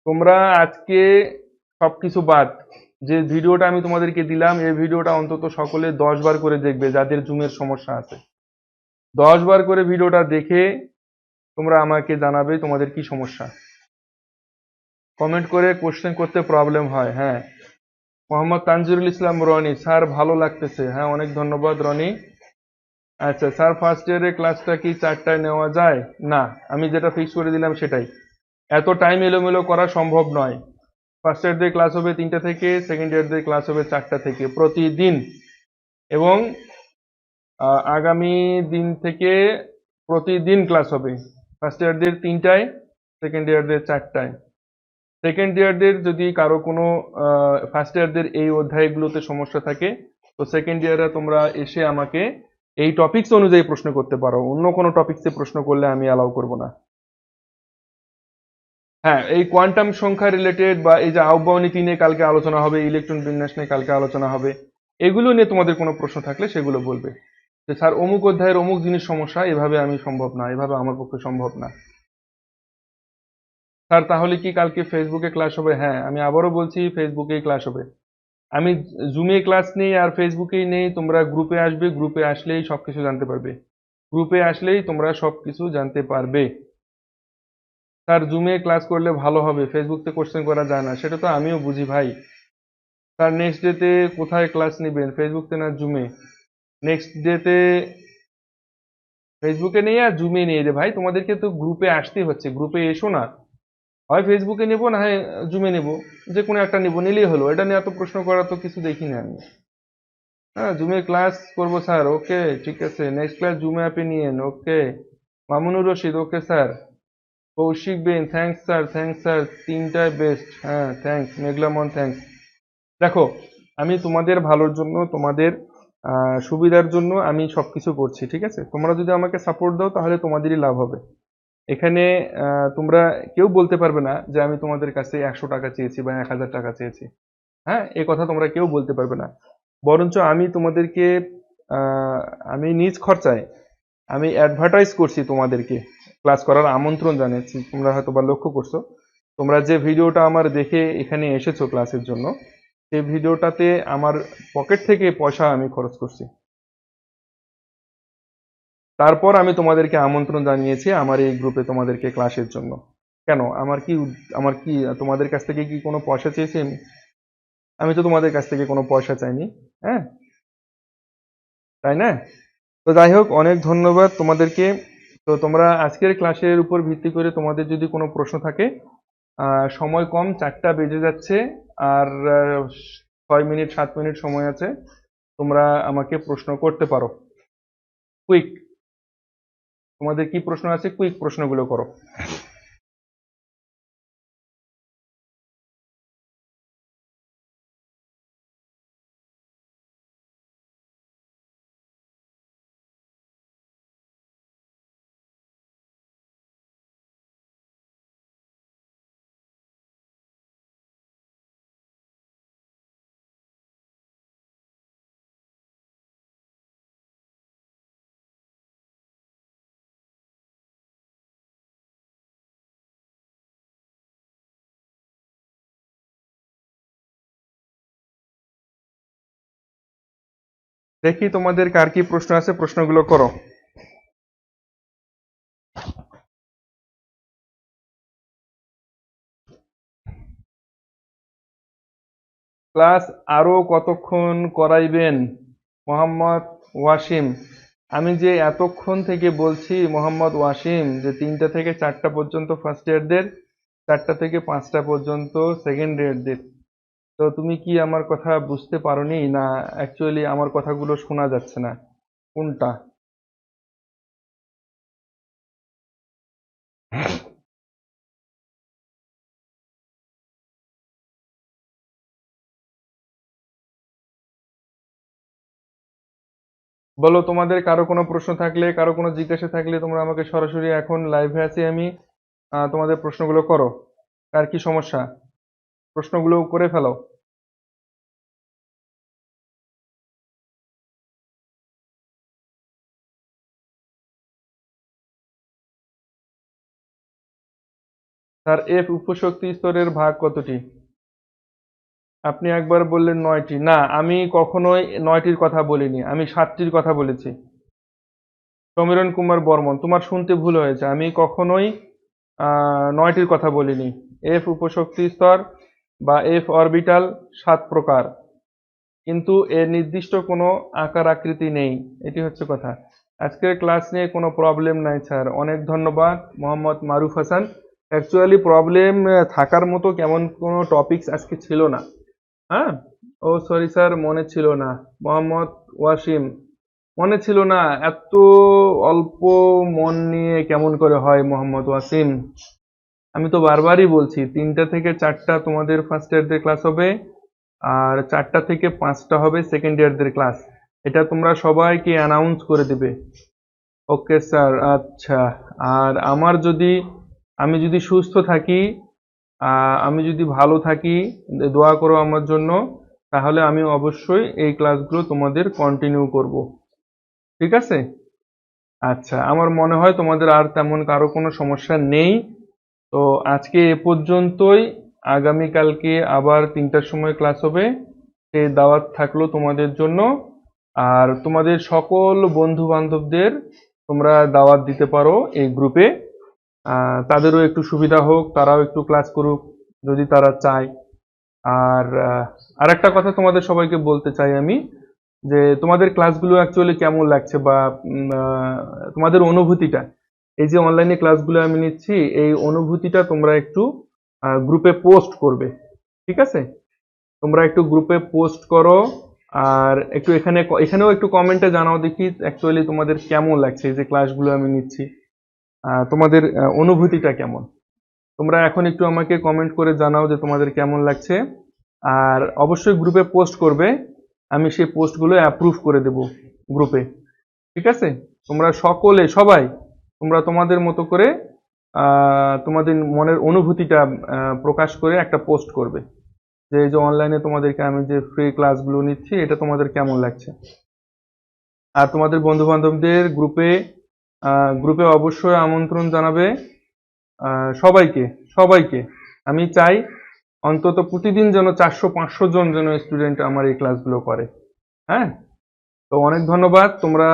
তোমরা আজকে সবকিছু বাদ, যে ভিডিওটা আমি তোমাদেরকে দিলাম এই ভিডিওটা অন্তত সকলে 10 বার করে দেখবে যাদের জুমের সমস্যা আছে। 10 বার করে ভিডিওটা দেখে তোমরা আমাকে জানাবে তোমাদের কি সমস্যা। কমেন্ট করে কোশ্চেন করতে প্রবলেম হয়, হ্যাঁ। মোহাম্মদ তানজিরুল ইসলাম রনি, স্যার ভালো লাগতেছে, হ্যাঁ অনেক ধন্যবাদ রনি। আচ্ছা স্যার ফার্স্ট ইয়ারের ক্লাসটা কি 4টায় নেওয়া যায়? না, আমি যেটা ফিক্স করে দিলাম সেটাই। এত টাইম এলোমেলো করা সম্ভব নয়। ফার্স্ট ইয়ারদের ক্লাস হবে 3টা থেকে, সেকেন্ড ইয়ারদের ক্লাস হবে 4টা থেকে প্রতিদিন। এবং আগামী দিন থেকে প্রতিদিন ক্লাস হবে। ফার্স্ট ইয়ারদের 3টায়, সেকেন্ড ইয়ারদের 4টায়। সেকেন্ড ইয়ারদের যদি কারো কোনো ফার্স্ট ইয়ারদের এই অধ্যায়গুলোতে সমস্যা থাকে, তো সেকেন্ড ইয়ারে তোমরা এসে আমাকে এই টপিকস অনুযায়ী প্রশ্ন করতে পারো, অন্য কোনো টপিকসে প্রশ্ন করলে আমি অ্যালাউ করব না। হ্যাঁ, এই কোয়ান্টাম সংখ্যা রিলেটেড বা এই যে আহ্বায়নীতি নিয়ে কালকে আলোচনা হবে, ইলেকট্রন বিন্যাস নিয়ে কালকে আলোচনা হবে, এগুলো নিয়ে তোমাদের কোনো প্রশ্ন থাকলে সেগুলো বলবে। যে স্যার অমুক অধ্যায়ের অমুক জিনিস সমস্যা, এভাবে আমি সম্ভব না, এভাবে আমার পক্ষে সম্ভব না। স্যার তাহলে কি কালকে ফেসবুকে ক্লাস হবে? হ্যাঁ, আমি আবারও বলছি, ফেসবুকেই ক্লাস হবে। আমি জুমে ক্লাস নেই আর ফেসবুকেই নেই, তোমরা গ্রুপে আসবে, গ্রুপে আসলেই সবকিছু জানতে পারবে। গ্রুপে আসলেই তোমরা সবকিছু জানতে পারবে। স্যার জুমে ক্লাস করলে ভালো হবে, ফেসবুকতে কোশ্চেন করা যায় না, সেটা তো আমিও বুঝি ভাই। স্যার নেক্সট ডেতে কোথায় ক্লাস নেবেন, ফেসবুকতে না জুমে? নেক্সট ডেতে ফেসবুকে নেই আর জুমে নেই রে ভাই, তোমাদেরকে তো গ্রুপে আসতেই হচ্ছে, গ্রুপে এসো না। হয় ফেসবুকে নেবো না হয় জুমে নেবো, যে কোনো একটা নেবো, নিলেই হলো। এটা নিয়ে এত প্রশ্ন করা তো কিছু দেখি না আমি। হ্যাঁ, জুমে ক্লাস করবো স্যার, ওকে ঠিক আছে, নেক্সট ক্লাস জুমে অ্যাপে নিয়েন, okay. Mamunur Rashid, okay sir. Kaushik বেন, থ্যাঙ্কস স্যার, থ্যাঙ্কস স্যার, 3টায় বেস্ট, হ্যাঁ থ্যাঙ্কস। মেঘলামন, থ্যাঙ্কস। দেখো, আমি তোমাদের ভালোর জন্য, তোমাদের সুবিধার জন্য আমি সবকিছু করছি, ঠিক আছে? তোমরা যদি আমাকে সাপোর্ট দাও তাহলে তোমাদেরই লাভ হবে। এখানে তোমরা কেউ বলতে পারবে না যে আমি তোমাদের কাছে 100 টাকা চেয়েছি বা 1000 টাকা চেয়েছি। হ্যাঁ, এ কথা তোমরা কেউ বলতে পারবে না। বরঞ্চ আমি তোমাদেরকে আমি নিজ খরচায় আমি অ্যাডভার্টাইজ করছি, তোমাদেরকে ক্লাস করার আমন্ত্রণ জানাচ্ছি। তোমরা হয়তো বা লক্ষ্য করছো, তোমরা যে ভিডিওটা আমার দেখে এখানে এসেছো ক্লাসের জন্য, সেই ভিডিওটাতে আমার পকেট থেকে পয়সা আমি খরচ করছি। তারপর আমি তোমাদেরকে আমন্ত্রণ জানিয়েছি আমার এই গ্রুপে তোমাদেরকে ক্লাসের জন্য। কেন, আমার কি তোমাদের কাছ থেকে কি কোনো পয়সা চেয়েছি আমি? আমি তো তোমাদের কাছ থেকে কোনো পয়সা চাইনি। হ্যাঁ, তাই না? তো যাই হোক, অনেক ধন্যবাদ তোমাদেরকে। তো তোমরা আজকের ক্লাসের উপর ভিত্তি করে তোমাদের যদি কোনো প্রশ্ন থাকে, সময় কম, 4টা বেজে যাচ্ছে, আর 6 মিনিট 7 মিনিট সময় আছে, তোমরা আমাকে প্রশ্ন করতে পারো। কুইক, তোমাদের কি প্রশ্ন আছে? কুইক প্রশ্নগুলো করো। দেখি তোমাদের কার কি প্রশ্ন আছে, প্রশ্নগুলো করো। ক্লাস আরো কতক্ষণ করাইবেন? মোহাম্মদ ওয়াসিম, আমি যে এতক্ষণ থেকে বলছি মোহাম্মদ ওয়াসিম, যে 3টা থেকে 4টা পর্যন্ত ফার্স্ট ইয়ারদের, 4টা থেকে 5টা পর্যন্ত সেকেন্ড ইয়ারদের। তো তুমি কি আমার কথা বুঝতে পারোনি, না অ্যাকচুয়ালি আমার কথাগুলো শোনা যাচ্ছে না? কোনটা? বলো, তোমাদের কারো কোনো প্রশ্ন থাকলে, কারো কোনো জিজ্ঞাসা থাকলে তোমরা আমাকে সরাসরি, এখন লাইভে আছি আমি, তোমাদের প্রশ্নগুলো করো। কার কি সমস্যা, প্রশ্নগুলো করে ফেলো। স্যার এফ উপশক্তি স্তরের ভাগ কতটি? আপনি একবার বললেন 9টি, না আমি কখনোই 9টির কথা বলিনি, আমি 7টির কথা বলেছি। সমীরণ কুমার বর্মন, তোমার শুনতে ভুল হয়েছে, আমি কখনোই 9টির কথা বলিনি। এফ উপশক্তি স্তর বা এফ অরবিটাল 7 প্রকার, কিন্তু এর নির্দিষ্ট কোনো আকার আকৃতি নেই, এটি হচ্ছে কথা। আজকের ক্লাস নিয়ে কোনো প্রবলেম নাই স্যার, অনেক ধন্যবাদ মোহাম্মদ মারুফ হাসান। অ্যাকচুয়ালি প্রবলেম থাকার মতো কেমন কোনো টপিকস আজকে ছিল না। হ্যাঁ, ও সরি স্যার, মনে ছিল না। মোহাম্মদ ওয়াসিম, মনে ছিল না? এত অল্প মন নিয়ে কেমন করে হয় মোহাম্মদ ওয়াসিম? আমি তো বারবারই বলছি 3টা থেকে 4টা তোমাদের ফার্স্ট ইয়ারদের ক্লাস হবে, আর 4টা থেকে 5টা হবে সেকেন্ড ইয়ারদের ক্লাস। এটা তোমরা সবাইকে অ্যানাউন্স করে দিবে। ওকে স্যার, আচ্ছা। আর আমি যদি সুস্থ থাকি, আমি যদি ভালো থাকি, দোয়া করো আমার জন্য, তাহলে আমি অবশ্যই এই ক্লাসগুলো তোমাদের কন্টিনিউ করব। ঠিক আছে? আচ্ছা, আমার মনে হয় তোমাদের আর তেমন কারো কোনো সমস্যা নেই। তো আজকে এ পর্যন্তই। আগামীকালকে আবার 3টার সময় ক্লাস হবে। সেই দাওয়াত থাকলো তোমাদের জন্য। আর তোমাদের সকল বন্ধু বান্ধবদের তোমরা দাওয়াত দিতে পারো এই গ্রুপে। তাদেরও একটু সুবিধা হোক, তারাও একটু ক্লাস করুক যদি তারা চায়। আর আরেকটা কথা তোমাদের সবাইকে বলতে চাই আমি, যে তোমাদের ক্লাসগুলো অ্যাকচুয়ালি কেমন লাগছে, বা তোমাদের অনুভূতিটা, এই যে অনলাইনে ক্লাসগুলো আমি নিচ্ছি, এই অনুভূতিটা তোমরা একটু গ্রুপে পোস্ট করবে। ঠিক আছে? তোমরা একটু গ্রুপে পোস্ট করো। আর একটু এখানেও একটু কমেন্টে জানাও দেখি অ্যাকচুয়ালি তোমাদের কেমন লাগছে এই যে ক্লাসগুলো আমি নিচ্ছি, তোমাদের অনুভূতিটা কেমন। তোমরা এখন একটু আমাকে কমেন্ট করে জানাও যে তোমাদের কেমন লাগছে। আর অবশ্যই গ্রুপে পোস্ট করবে, আমি সেই পোস্টগুলো অ্যাপ্রুভ করে দেব গ্রুপে। ঠিক আছে? তোমরা সবাই তোমরা তোমাদের মতো করে তোমাদের মনের অনুভূতিটা প্রকাশ করে একটা পোস্ট করবে, যে এই যে অনলাইনে তোমাদেরকে আমি যে ফ্রি ক্লাসগুলো নিচ্ছি এটা তোমাদের কেমন লাগছে। আর তোমাদের বন্ধু বান্ধবদের গ্রুপে অবশ্যই আমন্ত্রণ জানাবে। সবাইকে সবাইকে আমি চাই অন্তত প্রতিদিন যেন 400-500 জন যেন স্টুডেন্ট আমার এই ক্লাসগুলো করে। হ্যাঁ, তো অনেক ধন্যবাদ। তোমরা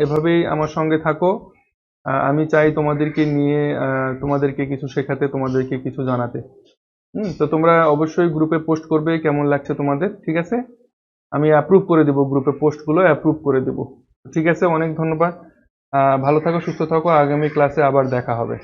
এভাবেই আমার সঙ্গে থাকো। আমি চাই তোমাদেরকে নিয়ে তোমাদেরকে কিছু শেখাতে, তোমাদেরকে কিছু জানাতে। তো তোমরা অবশ্যই গ্রুপে পোস্ট করবে কেমন লাগছে তোমাদের। ঠিক আছে? আমি অ্যাপ্রুভ করে দেবো, গ্রুপে পোস্টগুলো অ্যাপ্রুভ করে দেবো। ঠিক আছে, অনেক ধন্যবাদ। ভালো থাকো, সুস্থ থাকো, আগামী ক্লাসে আবার দেখা হবে।